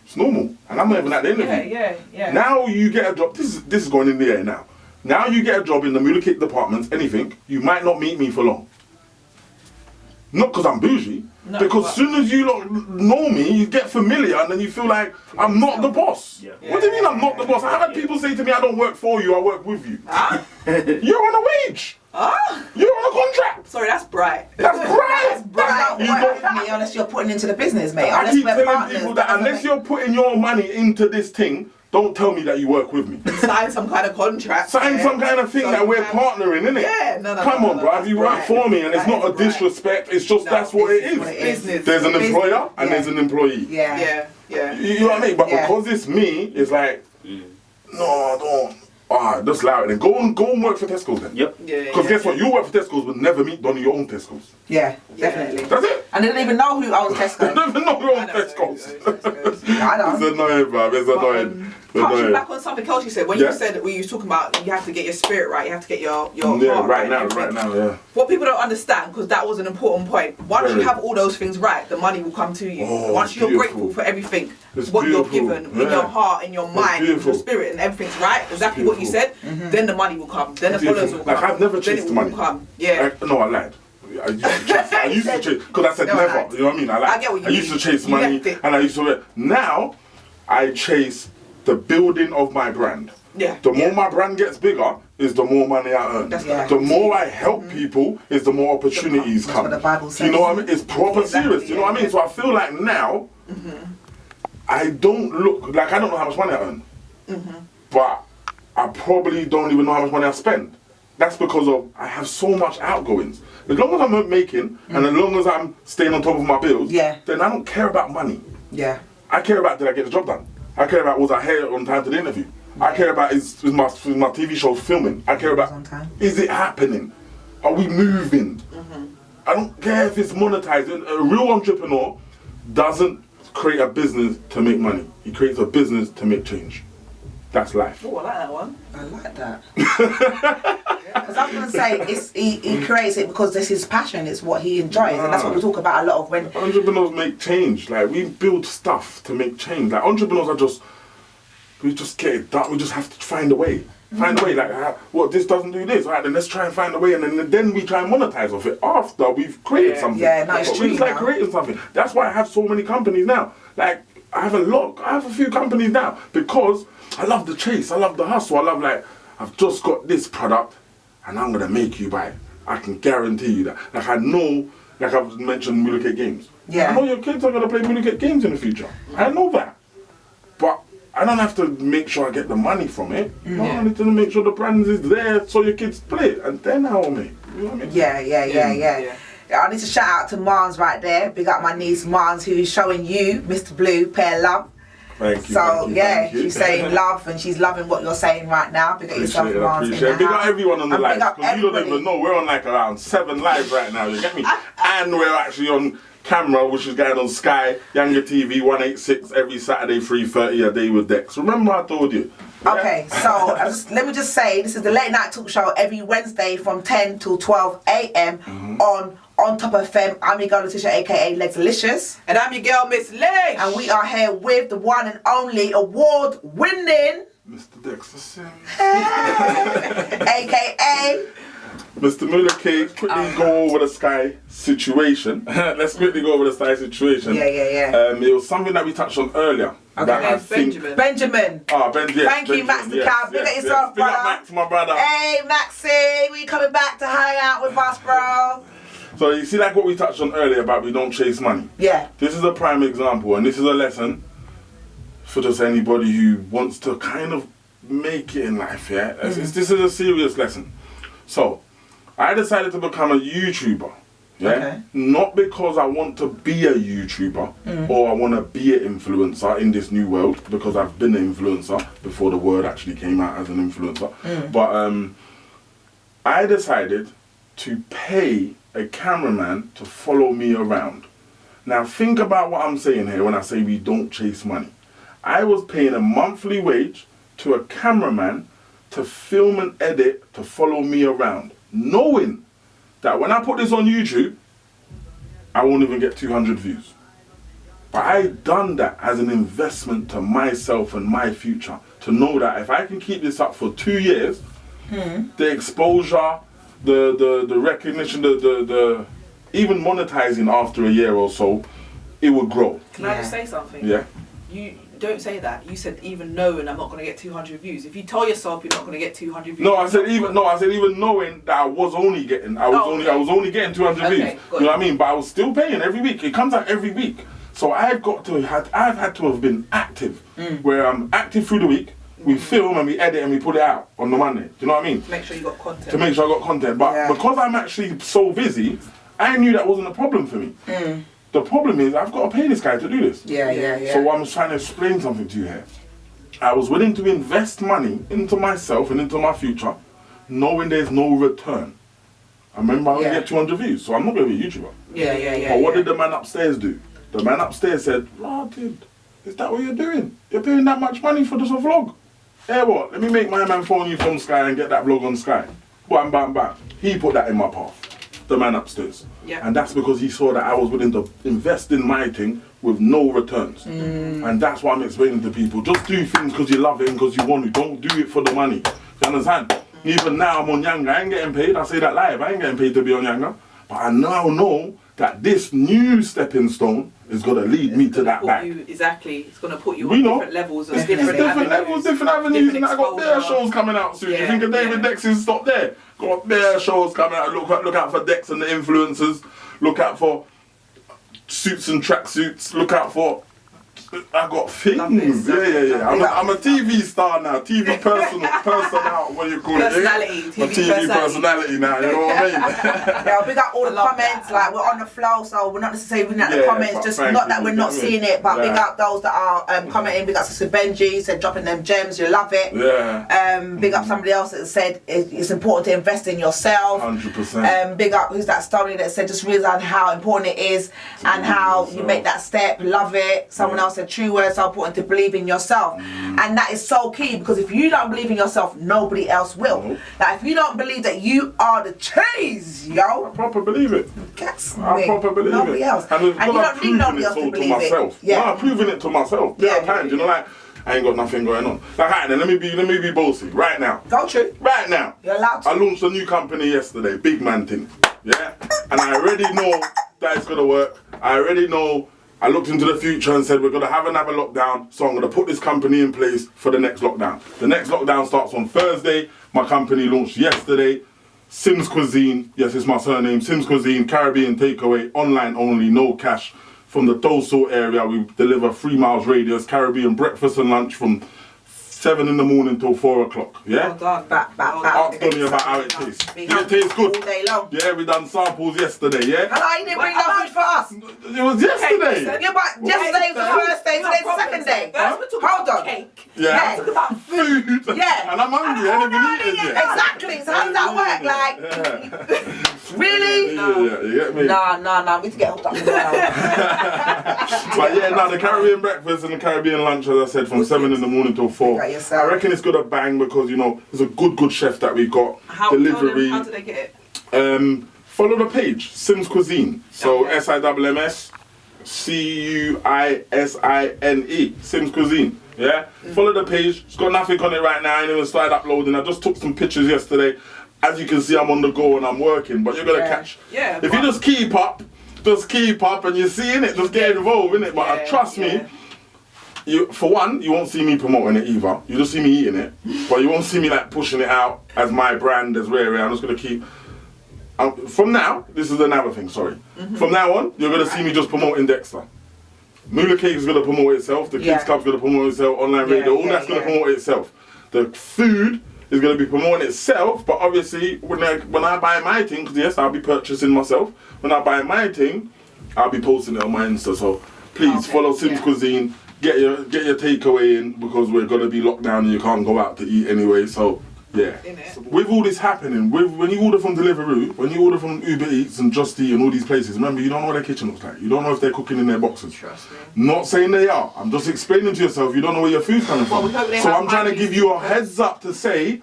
[SPEAKER 2] It's normal. And I'm not even at the interview.
[SPEAKER 3] Yeah.
[SPEAKER 2] Now you get a job, this is going in the air now. Now you get a job in the communicate departments, anything, you might not meet me for long. Not because I'm bougie,
[SPEAKER 3] No,
[SPEAKER 2] because
[SPEAKER 3] but-
[SPEAKER 2] as soon as you know me, you get familiar and then you feel like I'm not the boss.
[SPEAKER 5] Yeah.
[SPEAKER 2] What do you mean I'm not the boss? I've had people say to me, I don't work for you, I work with you. You're on a wage. You're on a contract.
[SPEAKER 3] Sorry, that's bright.
[SPEAKER 2] That's right.
[SPEAKER 1] Don't
[SPEAKER 2] You
[SPEAKER 1] work
[SPEAKER 2] don't-
[SPEAKER 1] with me unless you're putting into the business, mate.
[SPEAKER 2] I
[SPEAKER 1] Unless
[SPEAKER 2] keep
[SPEAKER 1] we're
[SPEAKER 2] telling
[SPEAKER 1] partners,
[SPEAKER 2] people that
[SPEAKER 1] doesn't
[SPEAKER 2] unless
[SPEAKER 1] make-
[SPEAKER 2] you're putting your money into this thing, don't tell me that you work with me.
[SPEAKER 3] Sign some kind of contract.
[SPEAKER 2] Sign some kind of thing
[SPEAKER 3] So
[SPEAKER 2] that
[SPEAKER 3] you
[SPEAKER 2] we're
[SPEAKER 3] have-
[SPEAKER 2] partnering, innit?
[SPEAKER 3] Yeah, no,
[SPEAKER 2] Come on,
[SPEAKER 3] no,
[SPEAKER 2] bro. If you work
[SPEAKER 1] right.
[SPEAKER 2] for me and it's
[SPEAKER 1] That
[SPEAKER 2] not a
[SPEAKER 1] is right.
[SPEAKER 2] disrespect, it's just
[SPEAKER 3] No,
[SPEAKER 2] that's what
[SPEAKER 1] this
[SPEAKER 2] it
[SPEAKER 1] is what
[SPEAKER 2] is.
[SPEAKER 1] it is.
[SPEAKER 3] Business.
[SPEAKER 2] There's an
[SPEAKER 1] Business.
[SPEAKER 2] employer and
[SPEAKER 1] Yeah.
[SPEAKER 2] there's an employee.
[SPEAKER 1] Yeah.
[SPEAKER 3] Yeah.
[SPEAKER 2] You know what I mean? But
[SPEAKER 1] Yeah.
[SPEAKER 2] because it's me, it's like, no, I don't. Just allow it. Then go and work for Tesco's then.
[SPEAKER 5] Yep.
[SPEAKER 3] Yeah.
[SPEAKER 2] Because guess what? You work for Tesco's but never meet one of your own Tesco's.
[SPEAKER 1] Yeah, definitely.
[SPEAKER 2] That's it.
[SPEAKER 1] And they didn't even know who I was
[SPEAKER 2] You
[SPEAKER 1] Tesco.
[SPEAKER 2] don't even know your
[SPEAKER 3] I
[SPEAKER 2] own
[SPEAKER 3] know,
[SPEAKER 2] Tesco's.
[SPEAKER 1] I
[SPEAKER 2] It's
[SPEAKER 1] don't.
[SPEAKER 2] annoying, bro. It's annoying. It's
[SPEAKER 3] Touching
[SPEAKER 2] annoying.
[SPEAKER 3] back on something else you said, when
[SPEAKER 2] Yeah.
[SPEAKER 3] you said when you was talking about you have to get your spirit right, you have to get your
[SPEAKER 2] Yeah,
[SPEAKER 3] heart
[SPEAKER 2] right now,
[SPEAKER 3] and
[SPEAKER 2] right
[SPEAKER 3] everything.
[SPEAKER 2] now, yeah.
[SPEAKER 3] What people don't understand, because that was an important point. Once
[SPEAKER 2] Very.
[SPEAKER 3] you have all those things right, the money will come to you.
[SPEAKER 2] Oh,
[SPEAKER 3] Once
[SPEAKER 2] it's
[SPEAKER 3] you're
[SPEAKER 2] beautiful.
[SPEAKER 3] grateful for everything,
[SPEAKER 2] It's
[SPEAKER 3] what
[SPEAKER 2] beautiful.
[SPEAKER 3] you're given in
[SPEAKER 2] Yeah.
[SPEAKER 3] your heart, in your mind, in
[SPEAKER 2] beautiful.
[SPEAKER 3] your spirit, and everything's right, exactly what you said,
[SPEAKER 2] beautiful.
[SPEAKER 3] then the money will come. Then the
[SPEAKER 2] Beautiful.
[SPEAKER 3] followers will come.
[SPEAKER 2] Like, I've never
[SPEAKER 3] then
[SPEAKER 2] chased
[SPEAKER 3] it
[SPEAKER 2] money.
[SPEAKER 3] will come. Yeah.
[SPEAKER 2] No, I lied. I used to chase. I used to chase because I said
[SPEAKER 3] No, I
[SPEAKER 2] never.
[SPEAKER 3] lied.
[SPEAKER 2] You know what I mean? I lied.
[SPEAKER 3] I get what you
[SPEAKER 2] I used
[SPEAKER 3] mean.
[SPEAKER 2] to chase
[SPEAKER 3] You
[SPEAKER 2] money,
[SPEAKER 3] left it.
[SPEAKER 2] and I used to. Now, I chase the building of my brand.
[SPEAKER 3] Yeah.
[SPEAKER 2] The more my brand gets bigger, is the more money I earn.
[SPEAKER 3] That's
[SPEAKER 1] correct.
[SPEAKER 2] The more I help people, is the more opportunities
[SPEAKER 1] That's
[SPEAKER 2] come.
[SPEAKER 1] what the Bible
[SPEAKER 2] You know
[SPEAKER 1] says.
[SPEAKER 2] what I mean? It's proper
[SPEAKER 3] Exactly,
[SPEAKER 2] serious. You know what I mean?
[SPEAKER 3] yeah.
[SPEAKER 2] So I feel like now, I don't look like I don't know how much money I earn, but I probably don't even know how much money I spend. That's because of I have so much outgoings. As long as I'm making and as long as I'm staying on top of my bills,
[SPEAKER 1] Yeah.
[SPEAKER 2] then I don't care about money.
[SPEAKER 1] Yeah.
[SPEAKER 2] I care about did I get the job done. I care about was I here on time to the interview. I care about is my TV show filming. I care about is it happening? Are we moving? I don't care if it's monetized. A real entrepreneur doesn't create a business to make money. He creates a business to make change. That's life.
[SPEAKER 3] Oh, I like that one.
[SPEAKER 1] I like that. Because I was going to say, he creates it because this is his passion, it's what he enjoys, and that's what we talk about a lot of when...
[SPEAKER 2] Entrepreneurs make change. Like, we build stuff to make change. Like, entrepreneurs are just... We just get it done. We just have to find a way. Find a way. Like, what, this doesn't do this. All right, then let's try and find a way, and then we try and monetize off it after we've created something.
[SPEAKER 1] Yeah, no, it's true.
[SPEAKER 2] We just like creating something. That's why I have so many companies now. Like, I have a few companies now because I love the chase. I love the hustle. I love, like, I've just got this product and I'm going to make you buy it. I can guarantee you that. Like, I know, like I've mentioned Mullicate Games.
[SPEAKER 1] Yeah.
[SPEAKER 2] I know your kids are going to play Mullicate Games in the future. I know that. But I don't have to make sure I get the money from it. No, I need to make sure the brand is there so your kids play it. And then I'll make. You know what I mean?
[SPEAKER 1] Yeah. I need to shout out to Mars right there. Big up my niece Mars, who is showing you, Mr. Blue, pair love.
[SPEAKER 2] Thank you.
[SPEAKER 1] So
[SPEAKER 2] thank you.
[SPEAKER 1] she's saying love, and she's loving what you're saying right now. Big up yourself, Mars.
[SPEAKER 2] Big up everyone on the live, because you don't even know. We're on like around 7 lives right now. You get me? And we're actually on camera, which is going on Sky, Younger TV 186 every Saturday 3:30 a day with Dex. Remember I told you. Yeah?
[SPEAKER 1] Okay, so let me just say, this is the late night talk show every Wednesday from 10 till 12 a.m. on Ontop FM. I'm your girl Letecia, aka Letecia,
[SPEAKER 3] and I'm your girl Ms Leesh,
[SPEAKER 1] and we are here with the one and only award-winning
[SPEAKER 2] Mr. Dexter
[SPEAKER 1] aka
[SPEAKER 2] Mr. Mullicate. Quickly go over the Sky situation. Let's quickly go over the Sky situation.
[SPEAKER 1] Yeah.
[SPEAKER 2] It was something that we touched on earlier.
[SPEAKER 1] Okay, Benjamin.
[SPEAKER 2] Oh, Ben, yes.
[SPEAKER 1] Thank you, Max the Cab. Big up yourself, brother.
[SPEAKER 2] Big up Max, my brother.
[SPEAKER 1] Hey, Maxie, we coming back to hang out with us, bro.
[SPEAKER 2] So you see, like what we touched on earlier about we don't chase money.
[SPEAKER 1] Yeah.
[SPEAKER 2] This is a prime example, and this is a lesson for just anybody who wants to kind of make it in life. Yeah. This is a serious lesson. So I decided to become a YouTuber. Yeah.
[SPEAKER 1] Okay.
[SPEAKER 2] Not because I want to be a YouTuber or I want to be an influencer in this new world, because I've been an influencer before the word actually came out as an influencer. But I decided to pay a cameraman to follow me around. Now think about what I'm saying here when I say we don't chase money. I was paying a monthly wage to a cameraman to film and edit to follow me around, knowing that when I put this on YouTube, I won't even get 200 views. But I done that as an investment to myself and my future, to know that if I can keep this up for 2 years, the exposure, the recognition, the even monetizing after a year or so, it would grow.
[SPEAKER 3] Can I just say something?
[SPEAKER 2] Yeah.
[SPEAKER 3] You don't say that. You said even knowing I'm not going to get 200 views. If you tell yourself you're not going to get 200 views.
[SPEAKER 2] I said even knowing that I was only getting 200 views. You know what I mean? But I was still paying every week. It comes out every week. So I've had to have been active, where I'm active through the week. We film and we edit and we put it out on the Monday. Do you know what I mean?
[SPEAKER 3] To make sure you got content.
[SPEAKER 2] To make sure I got content. But because I'm actually so busy, I knew that wasn't a problem for me. The problem is I've got to pay this guy to do this.
[SPEAKER 1] Yeah.
[SPEAKER 2] So I'm trying to explain something to you here. I was willing to invest money into myself and into my future, knowing there's no return. I remember I only get 200 views, so I'm not going to be a YouTuber.
[SPEAKER 3] Yeah.
[SPEAKER 2] But what did the man upstairs do? The man upstairs said, dude, is that what you're doing? You're paying that much money for just a vlog? Hey, what? Let me make my man phone you from Sky and get that vlog on Sky. Bam, bam, bam. He put that in my path. The man upstairs.
[SPEAKER 3] Yeah.
[SPEAKER 2] And that's because he saw that I was willing to invest in my thing with no returns. And that's what I'm explaining to people. Just do things because you love it and because you want to. Don't do it for the money. You understand? Even now I'm on Younger. I ain't getting paid. I say that live. I ain't getting paid to be on Younger. But I now know that this new stepping stone is going to lead me to that bag.
[SPEAKER 3] Exactly. It's going to put you on different levels. Different avenues.
[SPEAKER 2] And I got bare shows coming out soon. You think of David Dex is stop there? Got bare shows coming out. Look out for Dex and the influencers. Look out for suits and tracksuits. Look out for I got things. Yeah. I'm a TV star now. TV person out. What do you call
[SPEAKER 3] personality,
[SPEAKER 2] it? TV personality now. You know what I mean?
[SPEAKER 1] Yeah, big up all the comments. Like we're on the flow, so we're not necessarily reading out the comments. Just not that we're not seeing it, but big up those that are commenting. Big up Sister Benji said dropping them gems. You love it.
[SPEAKER 2] Yeah.
[SPEAKER 1] Big up somebody else that said it's important to invest in yourself.
[SPEAKER 2] 100%.
[SPEAKER 1] Big up who's that story that said just realize how important it is and how you make that step. Love it. Someone else said true words so important to believe in yourself, and that is so key because if you don't believe in yourself, nobody else will. Like if you don't believe that you are the cheese, yo,
[SPEAKER 2] I proper believe it. I proper believe
[SPEAKER 1] nobody
[SPEAKER 2] it.
[SPEAKER 1] else.
[SPEAKER 2] And
[SPEAKER 1] you don't need nobody else to believe
[SPEAKER 2] myself.
[SPEAKER 1] it. Yeah,
[SPEAKER 2] no, I'm proving it to myself. There are times, you know, like I ain't got nothing going on. Like, alright then, let me be bossy right now.
[SPEAKER 1] Go true.
[SPEAKER 2] Right now.
[SPEAKER 1] You're allowed to.
[SPEAKER 2] I launched a new company yesterday, big man thing. Yeah, and I already know that it's gonna work. I already know. I looked into the future and said we're going to have another lockdown, so I'm going to put this company in place for the next lockdown. The next lockdown starts on Thursday. My company launched yesterday. Sims Cuisine, yes, it's my surname. Sims Cuisine, Caribbean takeaway, online only, no cash. From the Doso area, we deliver 3 miles radius, Caribbean breakfast and lunch from 7 in the morning till 4 o'clock. Yeah? Ask Donny about how it tastes. Did it taste good?
[SPEAKER 1] All day long.
[SPEAKER 2] Yeah, we done samples yesterday, yeah?
[SPEAKER 1] Hello, you didn't bring no food for us.
[SPEAKER 2] It was yesterday.
[SPEAKER 1] Yeah, but yesterday was the first day, today's the second day. Hold on.
[SPEAKER 3] Cake.
[SPEAKER 2] Yeah.
[SPEAKER 1] Talk about
[SPEAKER 2] Food.
[SPEAKER 1] Yeah.
[SPEAKER 2] And I'm hungry, I haven't even eaten yet.
[SPEAKER 1] Exactly. So how does that work? Like, really?
[SPEAKER 2] Yeah, you get me?
[SPEAKER 1] No. We need to get hooked up with that.
[SPEAKER 2] But yeah, no, the Caribbean breakfast and the Caribbean lunch, as I said, from 7 in the morning till 4. I reckon it's gonna bang because, you know, there's a good chef that we got. Delivery.
[SPEAKER 3] How do they get it?
[SPEAKER 2] Follow the page, Sims Cuisine. So SIMMS CUISINE, Sims Cuisine. Yeah? Follow the page. It's got nothing on it right now. I ain't even started uploading. I just took some pictures yesterday. As you can see, I'm on the go and I'm working, but you're gonna catch.
[SPEAKER 3] Yeah.
[SPEAKER 2] If you just keep up and you're seeing it, just get involved in it. But trust me, for one, you won't see me promoting it either. You just see me eating it, but you won't see me like pushing it out as my brand, as rare. I'm just gonna keep. From now, this is another thing. Sorry. From now on, you're gonna see me just promoting Dexter. Moolah Cake is gonna promote itself. The Kids Club's gonna promote itself. Online radio, all that's gonna promote itself. The food is gonna be promoting itself. But obviously, when I buy my thing, because yes, I'll be purchasing myself. When I buy my thing, I'll be posting it on my Insta. So please follow Sims Cuisine. Get your takeaway in because we're gonna be locked down and you can't go out to eat anyway. So yeah, with all this happening, when you order from Deliveroo, when you order from Uber Eats and Just Eat and all these places, remember you don't know what their kitchen looks like. You don't know if they're cooking in their boxes.
[SPEAKER 3] Trust me.
[SPEAKER 2] Not saying they are. I'm just explaining to yourself. You don't know where your food's coming from. So I'm trying to give you a heads up to say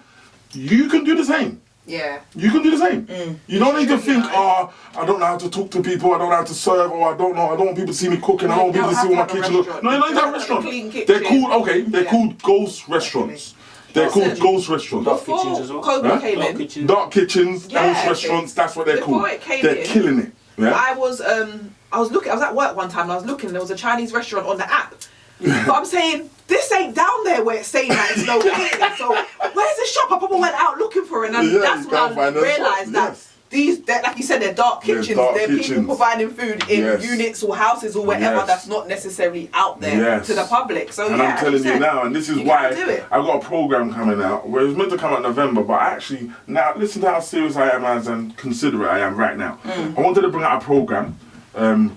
[SPEAKER 2] you can do the same.
[SPEAKER 3] Yeah.
[SPEAKER 2] You can do the same. You don't need to think, I don't know how to talk to people, I don't know how to serve, or I don't want people to see me cooking, I don't want people to see what my kitchen looks. No, you don't need to have a restaurant. They're called, they're called ghost restaurants. They're called ghost restaurants.
[SPEAKER 5] Dark kitchens as well.
[SPEAKER 3] COVID came in.
[SPEAKER 2] Dark kitchens, ghost restaurants, that's what they're called. They're killing it. Yeah?
[SPEAKER 3] I was at work one time and I was looking, there was a Chinese restaurant on the app. But I'm saying, this ain't down there where it's saying that it's no way. So where's the shop? I probably went out looking for it, and that's when I realised that these, like you said, they're dark kitchens. They're people providing food in units or houses or wherever that's not necessarily out there to the public. So
[SPEAKER 2] and I'm telling you now, and this is why I got a program coming out where it was meant to come out in November, but actually now listen to how serious I am and considerate I am right now. I wanted to bring out a program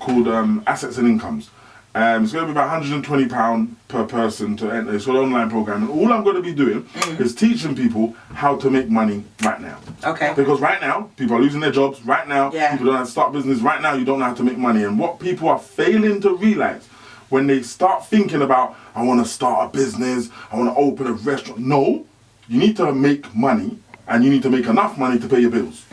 [SPEAKER 2] called Assets and Incomes. It's going to be about £120 per person to enter. It's an online program, and all I'm going to be doing is teaching people how to make money right now.
[SPEAKER 1] Okay.
[SPEAKER 2] Because right now, people are losing their jobs. Right now, people don't know how to start business. Right now, you don't know how to make money. And what people are failing to realise when they start thinking about, I want to start a business, I want to open a restaurant. No, you need to make money, and you need to make enough money to pay your bills.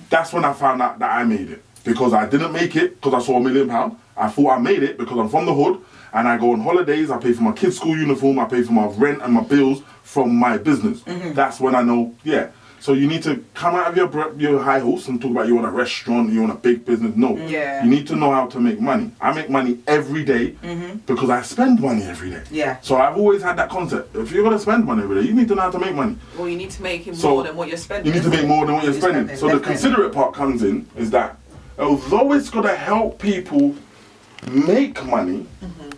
[SPEAKER 2] That's when I found out that I made it. Because I didn't make it because I saw £1 million. I thought I made it because I'm from the hood and I go on holidays, I pay for my kids' school uniform, I pay for my rent and my bills from my business. That's when I know, So you need to come out of your high horse and talk about you want a restaurant, you want a big business. No. You need to know how to make money. I make money every day because I spend money every day. So I've always had that concept. If you're going to spend money every day, you need to know how to make money.
[SPEAKER 3] Well, you need to make it more than what you're spending.
[SPEAKER 2] You need to make more than what you're spending. So the considerate part comes in is that although it's going to help people make money,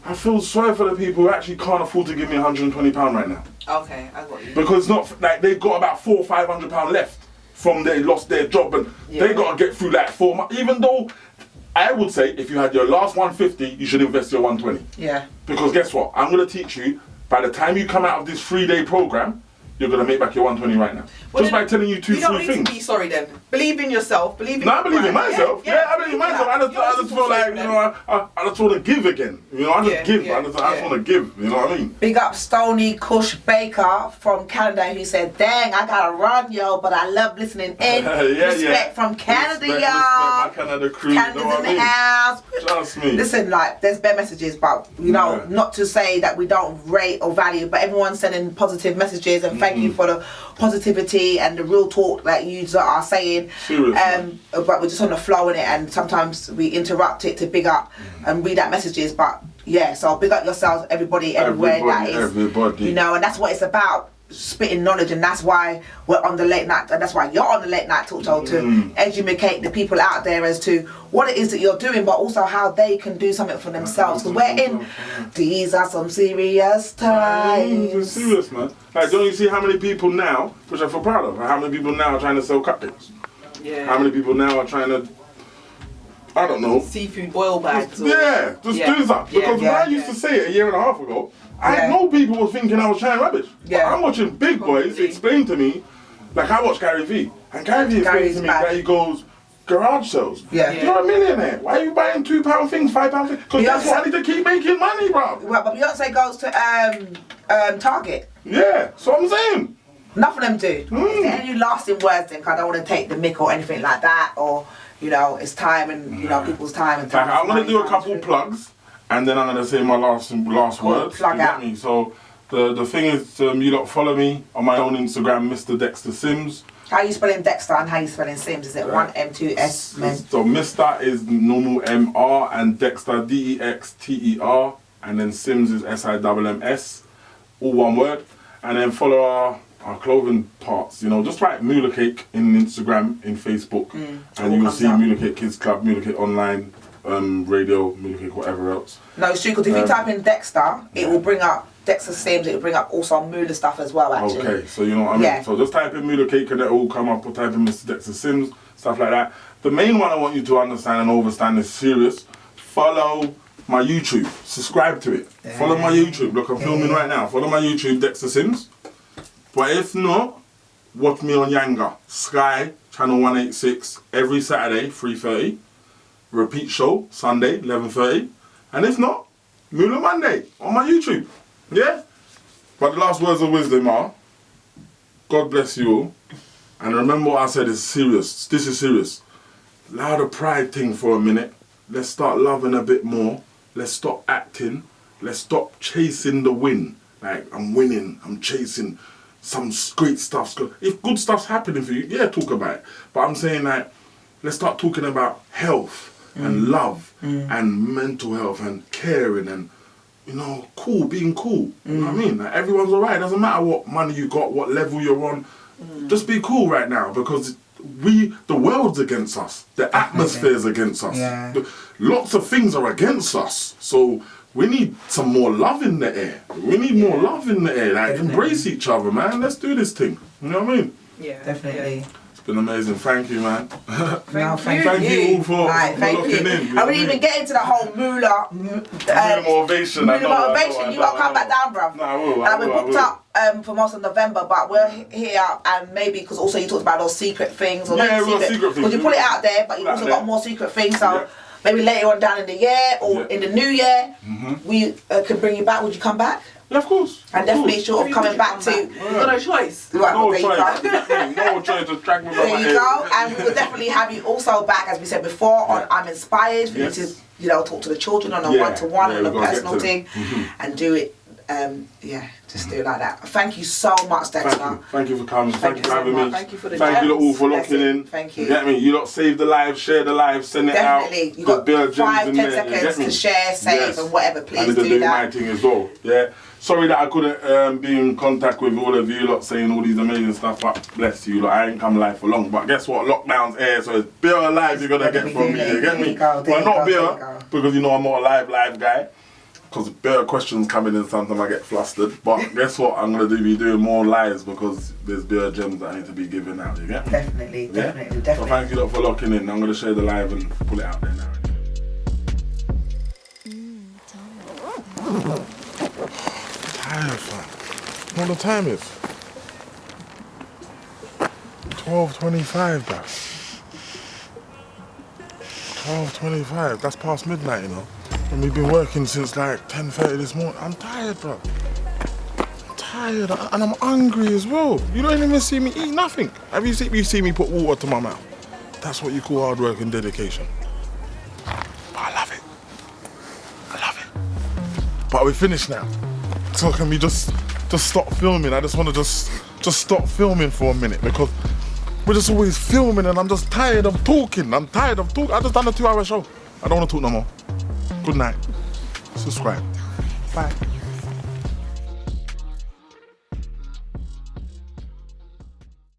[SPEAKER 2] I feel sorry for the people who actually can't afford to give me £120 right now.
[SPEAKER 3] Okay, I got you.
[SPEAKER 2] Because not like they've got about £400 or £500 left from they lost their job, and they got to get through like 4 months. Even though I would say if you had your last 150, you should invest your 120.
[SPEAKER 1] Yeah.
[SPEAKER 2] Because guess what? I'm gonna teach you. By the time you come out of this 3-day program, you're gonna make back your 120 right now.
[SPEAKER 3] Well,
[SPEAKER 2] just by telling you 2-3 things.
[SPEAKER 3] You don't need to be sorry then. Believe in yourself. Believe in.
[SPEAKER 2] No, I believe in myself. Yeah, I believe in myself. I just feel like, you know, I just want to give again. You know, I just give. I just want to give. You know what I mean?
[SPEAKER 1] Big up Stony Kush Baker from Canada who said, "Dang, I gotta run, yo, but I love listening in. Respect from Canada, y'all.
[SPEAKER 2] My Canada crew.
[SPEAKER 1] Canada's in the house.
[SPEAKER 2] Trust me.
[SPEAKER 1] Listen, like, there's bare messages, but you know, not to say that we don't rate or value, but everyone's sending positive messages, and thank you for the positivity and the real talk that you are saying. But we're just on the flow in it, and sometimes we interrupt it to big up and read out messages. But yeah, so big up yourselves, everybody, everywhere that is.
[SPEAKER 2] Everybody.
[SPEAKER 1] You know, and that's what it's about. Spitting knowledge, and that's why we're on the late night, and that's why you're on the late night talk show, to educate the people out there as to what it is that you're doing, but also how they can do something for themselves. Because we're in these are some serious times.
[SPEAKER 2] It's serious, man. Like, don't you see how many people now, which I feel proud of, how many people now are trying to sell cupcakes?
[SPEAKER 3] Yeah.
[SPEAKER 2] How many people now are trying to, I don't know,
[SPEAKER 3] seafood boil bags?
[SPEAKER 2] do that. Because when I used to say it a year and a half ago, I know people were thinking I was trying rubbish. But I'm watching big boys explain to me, like I watch Gary Vee, and Gary Vee explains to me that he goes, garage sales. You're a millionaire. Why are you buying £2 things, £5 things? Because that's why I need to keep making money, bro.
[SPEAKER 1] Well, but Beyonce goes to Target.
[SPEAKER 2] Yeah, so I'm saying.
[SPEAKER 1] None of them do. Is there any lasting words then? 'Cause I don't want to take the mick or anything like that, or you know, it's time and you know people's time and time.
[SPEAKER 2] Like, I'm gonna do a couple plugs, and then I'm gonna say my last words.
[SPEAKER 1] Plug out.
[SPEAKER 2] Me? So the thing is, you lot follow me on my own Instagram, Mr. Dexter Sims.
[SPEAKER 1] How you spelling Dexter and how you spelling Sims? Is it 1 M 2 S?
[SPEAKER 2] So Mr. is normal MR and Dexter DEXTER, and then Sims is SIMMS, all one word. And then follow our clothing parts, you know, just write Moolah Cake in Instagram, in Facebook, and you will see Moolah Cake Kids Club, Moolah Cake Online, radio, Moolah Cake, whatever else.
[SPEAKER 1] No, it's true, because if you type in Dexter, it will bring up Dexter Sims, it will bring up also Moolah stuff as well, actually.
[SPEAKER 2] Okay, so you know what I mean?
[SPEAKER 1] Yeah.
[SPEAKER 2] So just type in Moolah Cake and it will come up, or type in Mr. Dexter Sims, stuff like that. The main one I want you to understand and overstand is serious. Follow my YouTube, subscribe to it. Follow my YouTube, look, I'm filming right now. Follow my YouTube, Dexter Sims. But if not, watch me on Yanga, Sky, channel 186, every Saturday, 3:30. Repeat show, Sunday, 11:30. And if not, Moolah Monday on my YouTube. Yeah? But the last words of wisdom are, God bless you all. And remember what I said is serious. This is serious. Allow the pride thing for a minute. Let's start loving a bit more. Let's stop acting. Let's stop chasing the win. Like, I'm winning, I'm chasing. Some great stuff's good. If good stuff's happening for you, yeah, talk about it. But I'm saying like, let's start talking about health and love and mental health and caring and, you know, being cool. You know what I mean? Like, everyone's alright. It doesn't matter what money you got, what level you're on. Just be cool right now, because the world's against us. The atmosphere's against us.
[SPEAKER 1] Yeah.
[SPEAKER 2] Lots of things are against us. So we need some more love in the air. We need more love in the air. Like, embrace each other, man. Let's do this thing. You know what I mean?
[SPEAKER 3] Yeah.
[SPEAKER 1] Definitely.
[SPEAKER 2] It's been amazing. Thank you, man.
[SPEAKER 1] Thank
[SPEAKER 2] you all for looking in.
[SPEAKER 1] I wouldn't even get into the whole Moolah
[SPEAKER 2] motivation.
[SPEAKER 1] Moolah motivation. You gotta come back down, bruv.
[SPEAKER 2] No, I will.
[SPEAKER 1] We booked up for most of November, but we're here, and maybe because also you talked about those secret things. Or
[SPEAKER 2] secret things.
[SPEAKER 1] Because you put it out there, but you also got more secret things. So maybe later on down in the year or in the new year, we could bring you back. Would you come back?
[SPEAKER 2] Yeah, of course.
[SPEAKER 1] And definitely sure of coming back to.
[SPEAKER 3] You've got no choice.
[SPEAKER 1] Right,
[SPEAKER 2] No
[SPEAKER 1] there
[SPEAKER 2] choice.
[SPEAKER 1] you go.
[SPEAKER 2] No choice. Just drag me back.
[SPEAKER 1] There you go. And we will definitely have you also back, as we said before, on I'm Inspired for you to, you know, talk to the children on a one-to-one, on a personal thing, and do it just do it like that. Thank you so much, Dexter.
[SPEAKER 2] Thank you for coming. Thank you for having me.
[SPEAKER 3] Thank you for the
[SPEAKER 2] Thank you all for locking in.
[SPEAKER 1] Thank you.
[SPEAKER 2] You get me? You lot save the live, share the live, send it out.
[SPEAKER 1] Definitely. You got 5-10 seconds to share, save, and whatever. Please do that.
[SPEAKER 2] my thing as well. Yeah. Sorry that I couldn't be in contact with all of you lot saying all these amazing stuff, but bless you lot. I ain't come live for long. But guess what? Lockdown's here, so it's beer alive you're gonna get from me. You get me? Well, not beer, because you know I'm not a live guy. Because better questions coming in, sometimes I get flustered. But guess what? I'm going to be doing more lives because there's better gems that I need to be giving out. You get me?
[SPEAKER 1] Definitely.
[SPEAKER 2] So thank you lot for locking in. I'm going to share the live and pull it out there now. Tired, fam. What the time is? 12:25, bro. 12:25. That's past midnight, you know. And we've been working since like 10:30 this morning. I'm tired, bro. I'm tired and I'm hungry as well. You don't even see me eat nothing. Have you seen me put water to my mouth? That's what you call hard work and dedication. But I love it. I love it. But we're finished now. So can we just stop filming? I just want to just stop filming for a minute because we're just always filming and I'm just tired of talking. I just done a 2-hour show. I don't want to talk no more. Good night. Subscribe. Bye.